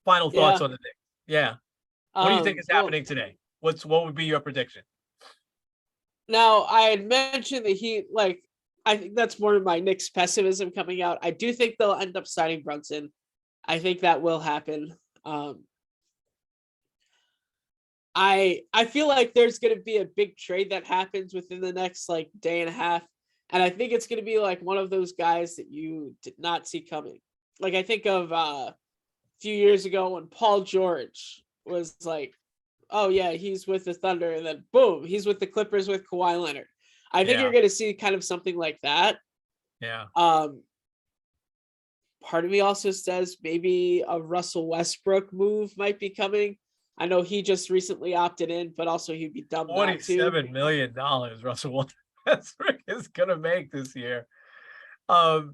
S1: Final thoughts on the Knicks. Yeah. What do you think is happening today? What would be your prediction?
S2: Now, I had mentioned that I think that's more of my Knicks pessimism coming out. I do think they'll end up signing Brunson. I think that will happen. I feel like there's going to be a big trade that happens within the next day and a half. And I think it's going to be one of those guys that you did not see coming. I think of a few years ago when Paul George was oh yeah, he's with the Thunder, and then boom, he's with the Clippers with Kawhi Leonard. I think you're going to see kind of something like that.
S1: Yeah.
S2: Part of me also says maybe a Russell Westbrook move might be coming. I know he just recently opted in, but also he'd be dumb not to.
S1: $47 million Russell Westbrook is going to make this year. I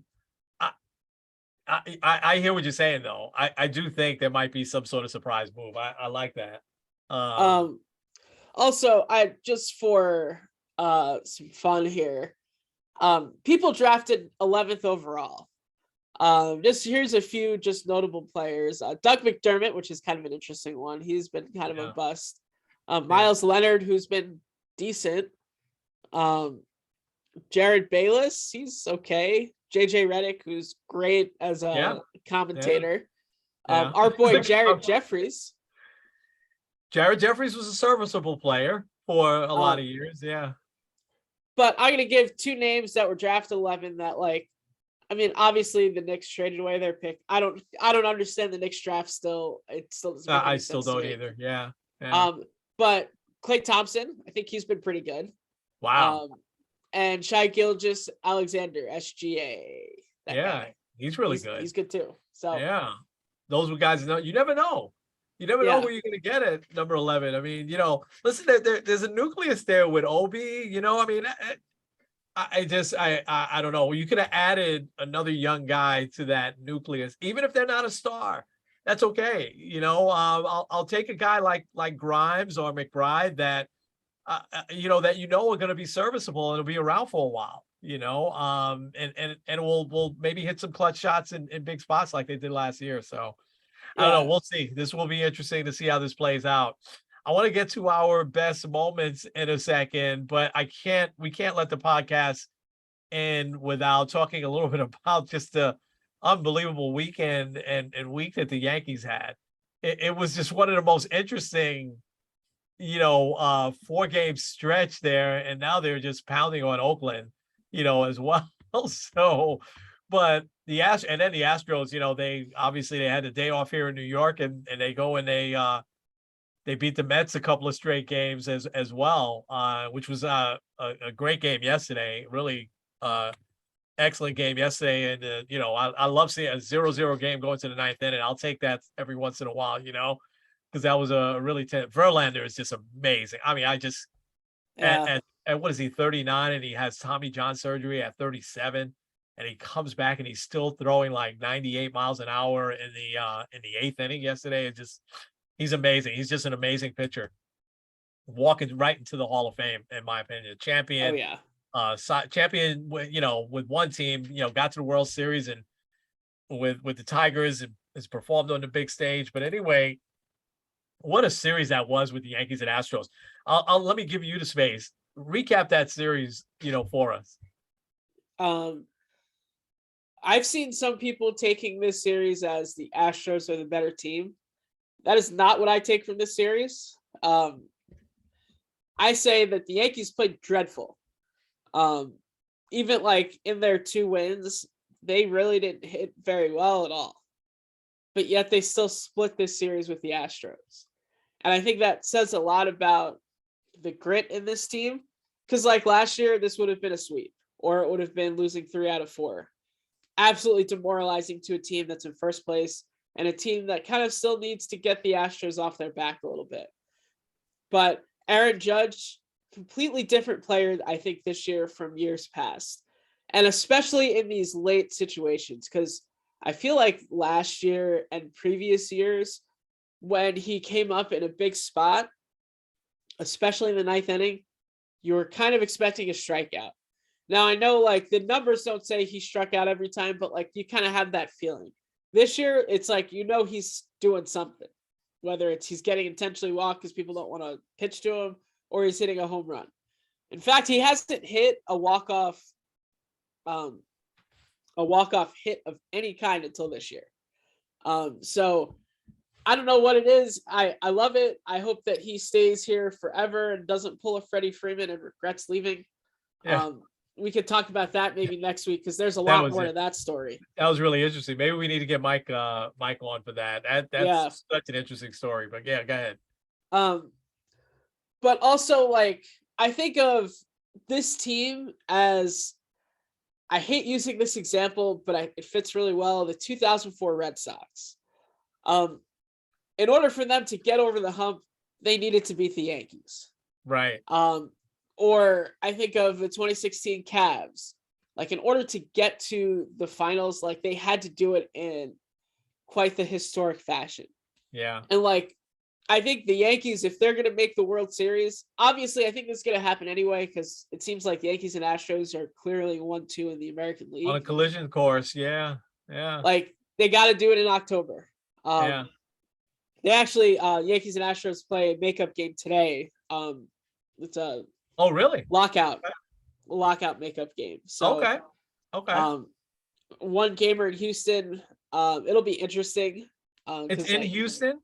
S1: hear what you're saying though. I do think there might be some sort of surprise move. I like that.
S2: Also, I just for some fun here. People drafted 11th overall. Just here's a few just notable players. Doug McDermott, which is kind of an interesting one. He's been kind of a bust. Miles Leonard, who's been decent. Jared Bayless, he's okay. JJ Redick, who's great as a commentator. Our boy Jared Jeffries.
S1: Jared Jeffries was a serviceable player for a lot of years. Yeah.
S2: But I'm gonna give 2 names that were drafted 11 that obviously the Knicks traded away their pick. I don't understand the Knicks draft still. It still doesn't make any
S1: I still
S2: sense
S1: don't
S2: to me.
S1: either. Yeah.
S2: But Klay Thompson, I think he's been pretty good.
S1: Wow.
S2: And Shai Gilgeous-Alexander, SGA. Guy.
S1: He's really good.
S2: He's good too. So
S1: yeah, those were guys. You never know. You never know who you're going to get at number 11. I mean, listen, there's a nucleus there with Obi. I don't know. You could have added another young guy to that nucleus, even if they're not a star. That's okay. I'll take a guy like Grimes or McBride that that are going to be serviceable and it'll be around for a while. And we'll maybe hit some clutch shots in big spots like they did last year. So I don't know.
S2: Yeah.
S1: We'll see. This will be interesting to see how this plays out. I want to get to our best moments in a second, but we can't let the podcast end without talking a little bit about just the unbelievable weekend and week that the Yankees had. It was just one of the most interesting, 4-game stretch there. And now they're just pounding on Oakland, as well. So, but the Astros, they had a day off here in New York and they go and they beat the Mets a couple of straight games as well, which was a great game yesterday. Really excellent game yesterday. And, I love seeing a 0-0 game going to the ninth inning. I'll take that every once in a while, because that was a really Verlander is just amazing. I mean,
S2: Yeah.
S1: at what is he, 39, and he has Tommy John surgery at 37, and he comes back and he's still throwing like 98 miles an hour in the eighth inning yesterday. He's amazing. He's just an amazing pitcher, walking right into the Hall of Fame, in my opinion.
S2: Oh
S1: Champion,
S2: yeah.
S1: champion with one team, got to the World Series and with the Tigers and has performed on the big stage. But anyway, what a series that was with the Yankees and Astros. Let me give you the space. Recap that series, for us.
S2: I've seen some people taking this series as the Astros are the better team. That is not what I take from this series. I say that the Yankees played dreadful. Even like in their 2 wins, they really didn't hit very well at all. But yet they still split this series with the Astros. And I think that says a lot about the grit in this team. Because like last year, this would have been a sweep, or it would have been losing 3 out of 4. Absolutely demoralizing to a team that's in first place and a team that kind of still needs to get the Astros off their back a little bit. But Aaron Judge, completely different player, I think, this year from years past. And especially in these late situations, because I feel like last year and previous years, when he came up in a big spot, especially in the ninth inning, you were kind of expecting a strikeout. Now, I know like the numbers don't say he struck out every time, but like you kind of have that feeling. This year, it's like, he's doing something, whether it's he's getting intentionally walked because people don't want to pitch to him, or he's hitting a home run. In fact, he hasn't hit a walk-off hit of any kind until this year. So I don't know what it is. I love it. I hope that he stays here forever and doesn't pull a Freddie Freeman and regrets leaving.
S1: Yeah.
S2: We could talk about that maybe next week because there's a lot more to that story.
S1: That was really interesting. Maybe we need to get Mike on for that. That's such an interesting story. But yeah, go ahead.
S2: But also, like, I think of this team as, I hate using this example, but it fits really well, the 2004 Red Sox. In order for them to get over the hump, they needed to beat the Yankees.
S1: Right.
S2: Or I think of the 2016 Cavs. Like, in order to get to the finals, like, they had to do it in quite the historic fashion.
S1: Yeah.
S2: And, like, I think the Yankees, if they're going to make the World Series, obviously I think this is going to happen anyway, because it seems like the Yankees and Astros are clearly 1-2 in the American League.
S1: On a collision course, yeah. Yeah.
S2: Like, they got to do it in October.
S1: Yeah.
S2: They actually, Yankees and Astros play a makeup game today. It's a
S1: really?
S2: lockout makeup game. So
S1: okay.
S2: One gamer in Houston. It'll be interesting.
S1: It's in Houston?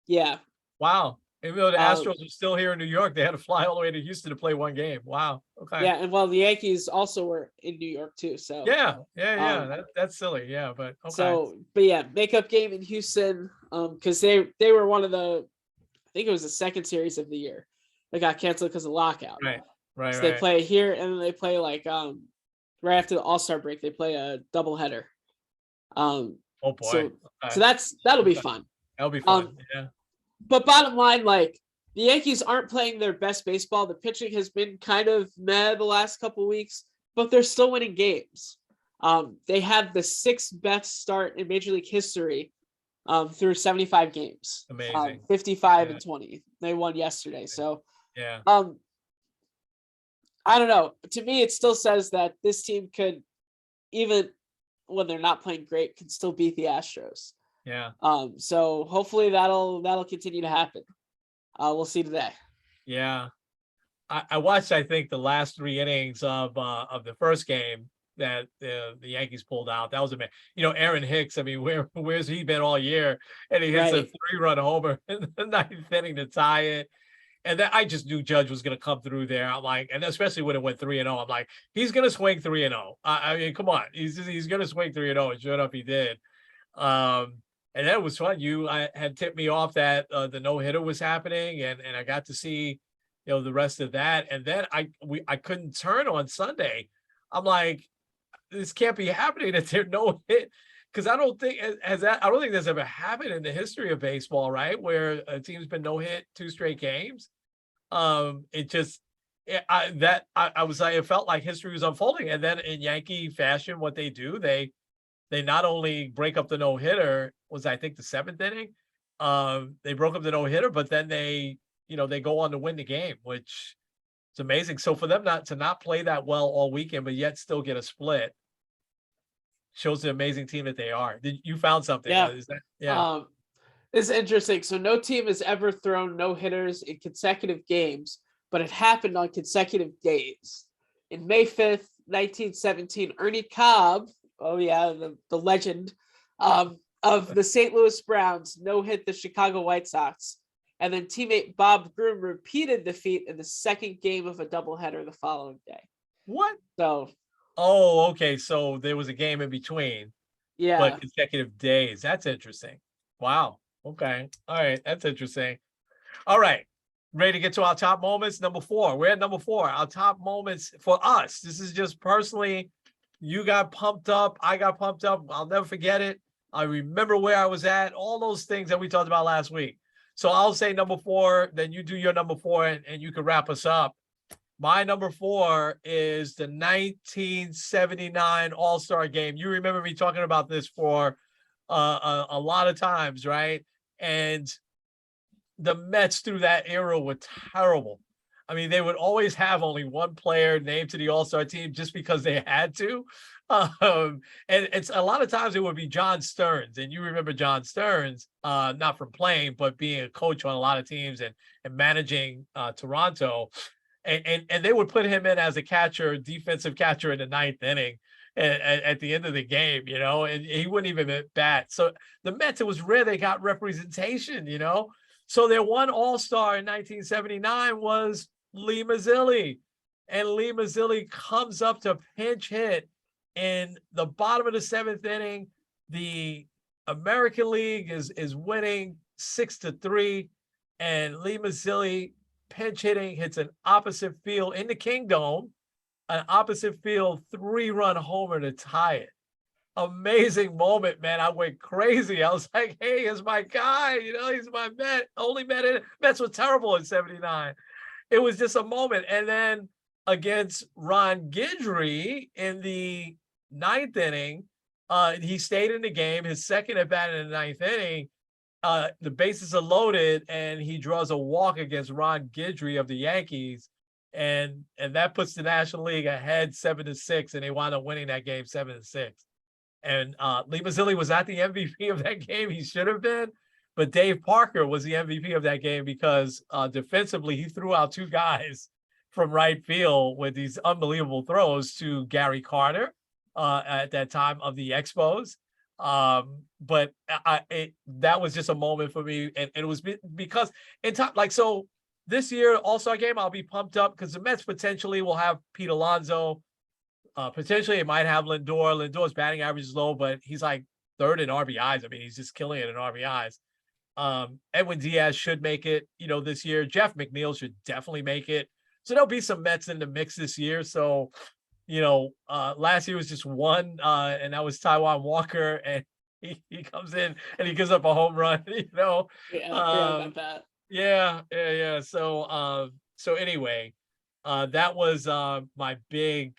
S2: Yeah.
S1: Wow. Even though the Astros are still here in New York, they had to fly all the way to Houston to play one game. Wow. Okay.
S2: Yeah, and the Yankees also were in New York too. So
S1: yeah. That's silly. Yeah, but okay.
S2: So, but yeah, makeup game in Houston. Because they were one of the, I think it was the second series of the year. They got canceled because of lockout.
S1: Right.
S2: So they play here, and then they play like right after the All-Star break, they play a doubleheader.
S1: Oh boy.
S2: So that'll be fun.
S1: That'll be fun. Yeah.
S2: But bottom line, like, the Yankees aren't playing their best baseball. The pitching has been kind of meh the last couple of weeks. but they're still winning games. They have the 6th best start in Major League history through 75 games.
S1: Amazing.
S2: 55
S1: Yeah.
S2: and 20. They won yesterday. So
S1: Yeah.
S2: I don't know. To me, it still says that this team could, even when they're not playing great, can still beat the Astros.
S1: Yeah.
S2: So hopefully that'll continue to happen. We'll see today.
S1: Yeah. I watched, I think, the last 3 innings of the first game that the Yankees pulled out. That was amazing. Aaron Hicks, I mean, where's he been all year? And he hits a
S2: Right.
S1: 3-run homer in the 9th inning to tie it. And then I just knew Judge was going to come through there. I'm like, and especially when it went 3-0, I'm like, he's going to swing 3-0. I mean, come on, he's going to swing 3-0, and sure enough, he did. And that was fun. I had tipped me off that the no-hitter was happening, and I got to see, the rest of that. And then I couldn't turn on Sunday. I'm like, this can't be happening that there no hit, because I don't think that's ever happened in the history of baseball, right? Where a team's been no hit 2 straight games. It just I was like, it felt like history was unfolding. And then in Yankee fashion, what they do, they not only break up the no hitter, was I think the 7th inning. They broke up the no hitter, but then they go on to win the game, which is amazing. So for them not play that well all weekend, but yet still get a split, shows the amazing team that they are. You found something?
S2: Yeah.
S1: Yeah.
S2: It's interesting. So no team has ever thrown no hitters in consecutive games, but it happened on consecutive days. In May 5th, 1917, Ernie Cobb, the legend of the St. Louis Browns, no-hit the Chicago White Sox. And then teammate Bob Groom repeated the feat in the 2nd game of a doubleheader the following day.
S1: What?
S2: So.
S1: Oh, okay. So there was a game in between.
S2: Yeah.
S1: But consecutive days. That's interesting. Wow. Okay. All right. That's interesting. All right. Ready to get to our top moments? Number 4. We're at number 4. Our top moments for us. This is just personally, you got pumped up. I got pumped up. I'll never forget it. I remember where I was at. All those things that we talked about last week. So I'll say number 4. Then you do your number 4 and you can wrap us up. My number 4 is the 1979 All-Star game. You remember me talking about this for a lot of times, right? And the Mets through that era were terrible. I mean, they would always have only one player named to the All-Star team just because they had to. And it's a lot of times it would be John Stearns. And you remember John Stearns, not from playing, but being a coach on a lot of teams and managing Toronto. And they would put him in as a defensive catcher in the 9th inning at the end of the game, and he wouldn't even bat. So the Mets, it was rare they got representation, So their one All-Star in 1979 was Lee Mazzilli. And Lee Mazzilli comes up to pinch hit in the bottom of the 7th inning. The American League is winning 6-3, and Lee Mazzilli pinch hitting hits an opposite field in the Kingdome, an opposite field 3-run homer to tie it. Amazing moment, man. I went crazy. I was like, hey, here's my guy. He's my Met. Only Met. Mets were terrible in 79. It was just a moment. And then against Ron Guidry in the 9th inning, he stayed in the game. His second at bat in the 9th inning, the bases are loaded, and he draws a walk against Ron Guidry of the Yankees, and that puts the National League ahead 7-6, and they wound up winning that game 7-6. And Lee Mazzilli was not the MVP of that game. He should have been, but Dave Parker was the MVP of that game because defensively he threw out 2 guys from right field with these unbelievable throws to Gary Carter at that time of the Expos. But that was just a moment for me, and it was because in time, so this year All-Star game, I'll be pumped up because the Mets potentially will have Pete Alonso. Potentially it might have Lindor. Lindor's batting average is low, but he's like 3rd in RBIs. I mean, he's just killing it in RBIs. Edwin Diaz should make it, this year. Jeff McNeil should definitely make it. So there'll be some Mets in the mix this year. So, last year was just one, and that was Taijuan Walker, and he comes in and he gives up a home run,
S2: Yeah, about that.
S1: Yeah. So anyway, that was my big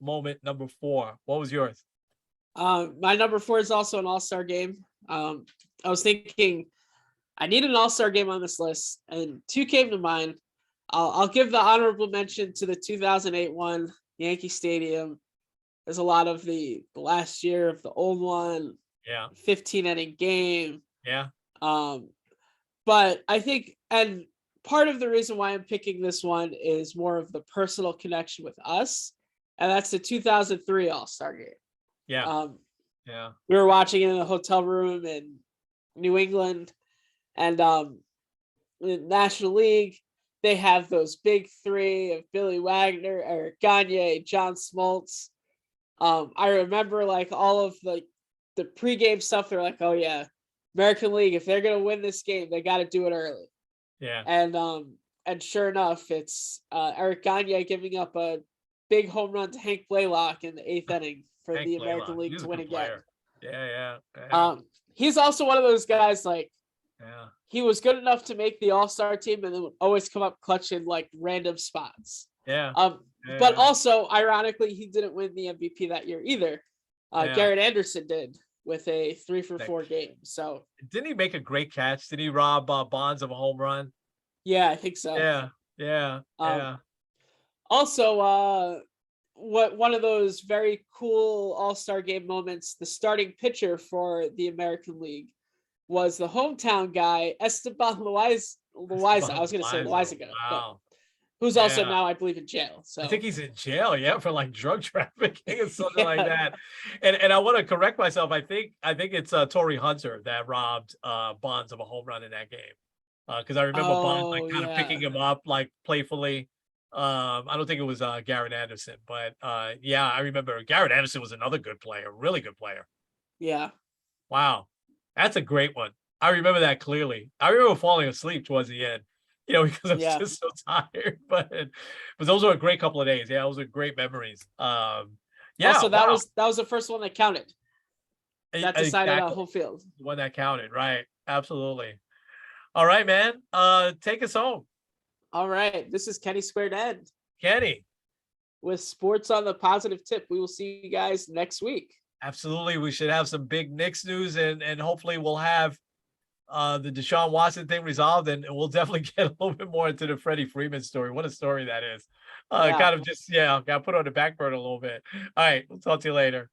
S1: moment number 4. What was yours?
S2: My number 4 is also an all-star game. I was thinking I need an all-star game on this list, and 2 came to mind. I'll give the honorable mention to the 2008 one, Yankee Stadium. There's a lot of the last year of the old one.
S1: Yeah.
S2: 15-inning game.
S1: Yeah.
S2: But I think, and part of the reason why I'm picking this one is more of the personal connection with us, and that's the 2003 All-Star game.
S1: Yeah. Yeah.
S2: We were watching it in a hotel room in New England, and in the National League, they have those big 3 of Billy Wagner, Eric Gagne, John Smoltz. I remember like all of the pregame stuff. They're like, oh yeah, American League, if they're gonna win this game, they got to do it early.
S1: Yeah.
S2: And sure enough, it's Eric Gagne giving up a big home run to Hank Blaylock in the 8th inning for the American League to win again.
S1: Yeah.
S2: He's also one of those guys, like,
S1: yeah,
S2: he was good enough to make the all-star team and then would always come up clutch in like random spots.
S1: Yeah.
S2: But also, ironically, he didn't win the MVP that year either. Garrett Anderson did with a 3-for-4 game. So
S1: didn't he make a great catch? Did he rob Bonds of a home run?
S2: Yeah, I think so.
S1: Yeah.
S2: Also, one of those very cool all-star game moments, the starting pitcher for the American League was the hometown guy, Esteban Loaiza. I was going to say Loaiza,
S1: wow.
S2: Who's also now, I believe, in jail. So
S1: I think he's in jail, for like drug trafficking or something like that. And I want to correct myself. I think it's Torrey Hunter that robbed Bonds of a home run in that game. Because I remember Bonds like kind of picking him up like playfully. I don't think it was Garrett Anderson, but I remember Garrett Anderson was another good player, really good player.
S2: Yeah.
S1: Wow. That's a great one. I remember that clearly. I remember falling asleep towards the end, because I was just so tired. But those were a great couple of days. Yeah, those are great memories.
S2: Also, that was the first one that counted. That decided on home field.
S1: The one that counted, right? Absolutely. All right, man. Take us home.
S2: All right. This is Kenny Squared Ed.
S1: Kenny.
S2: With Sports on the Positive Tip. We will see you guys next week.
S1: Absolutely. We should have some big Knicks news, and hopefully we'll have the Deshaun Watson thing resolved, and we'll definitely get a little bit more into the Freddie Freeman story. What a story that is. Kind of just, got put on the back burner a little bit. All right. We'll talk to you later.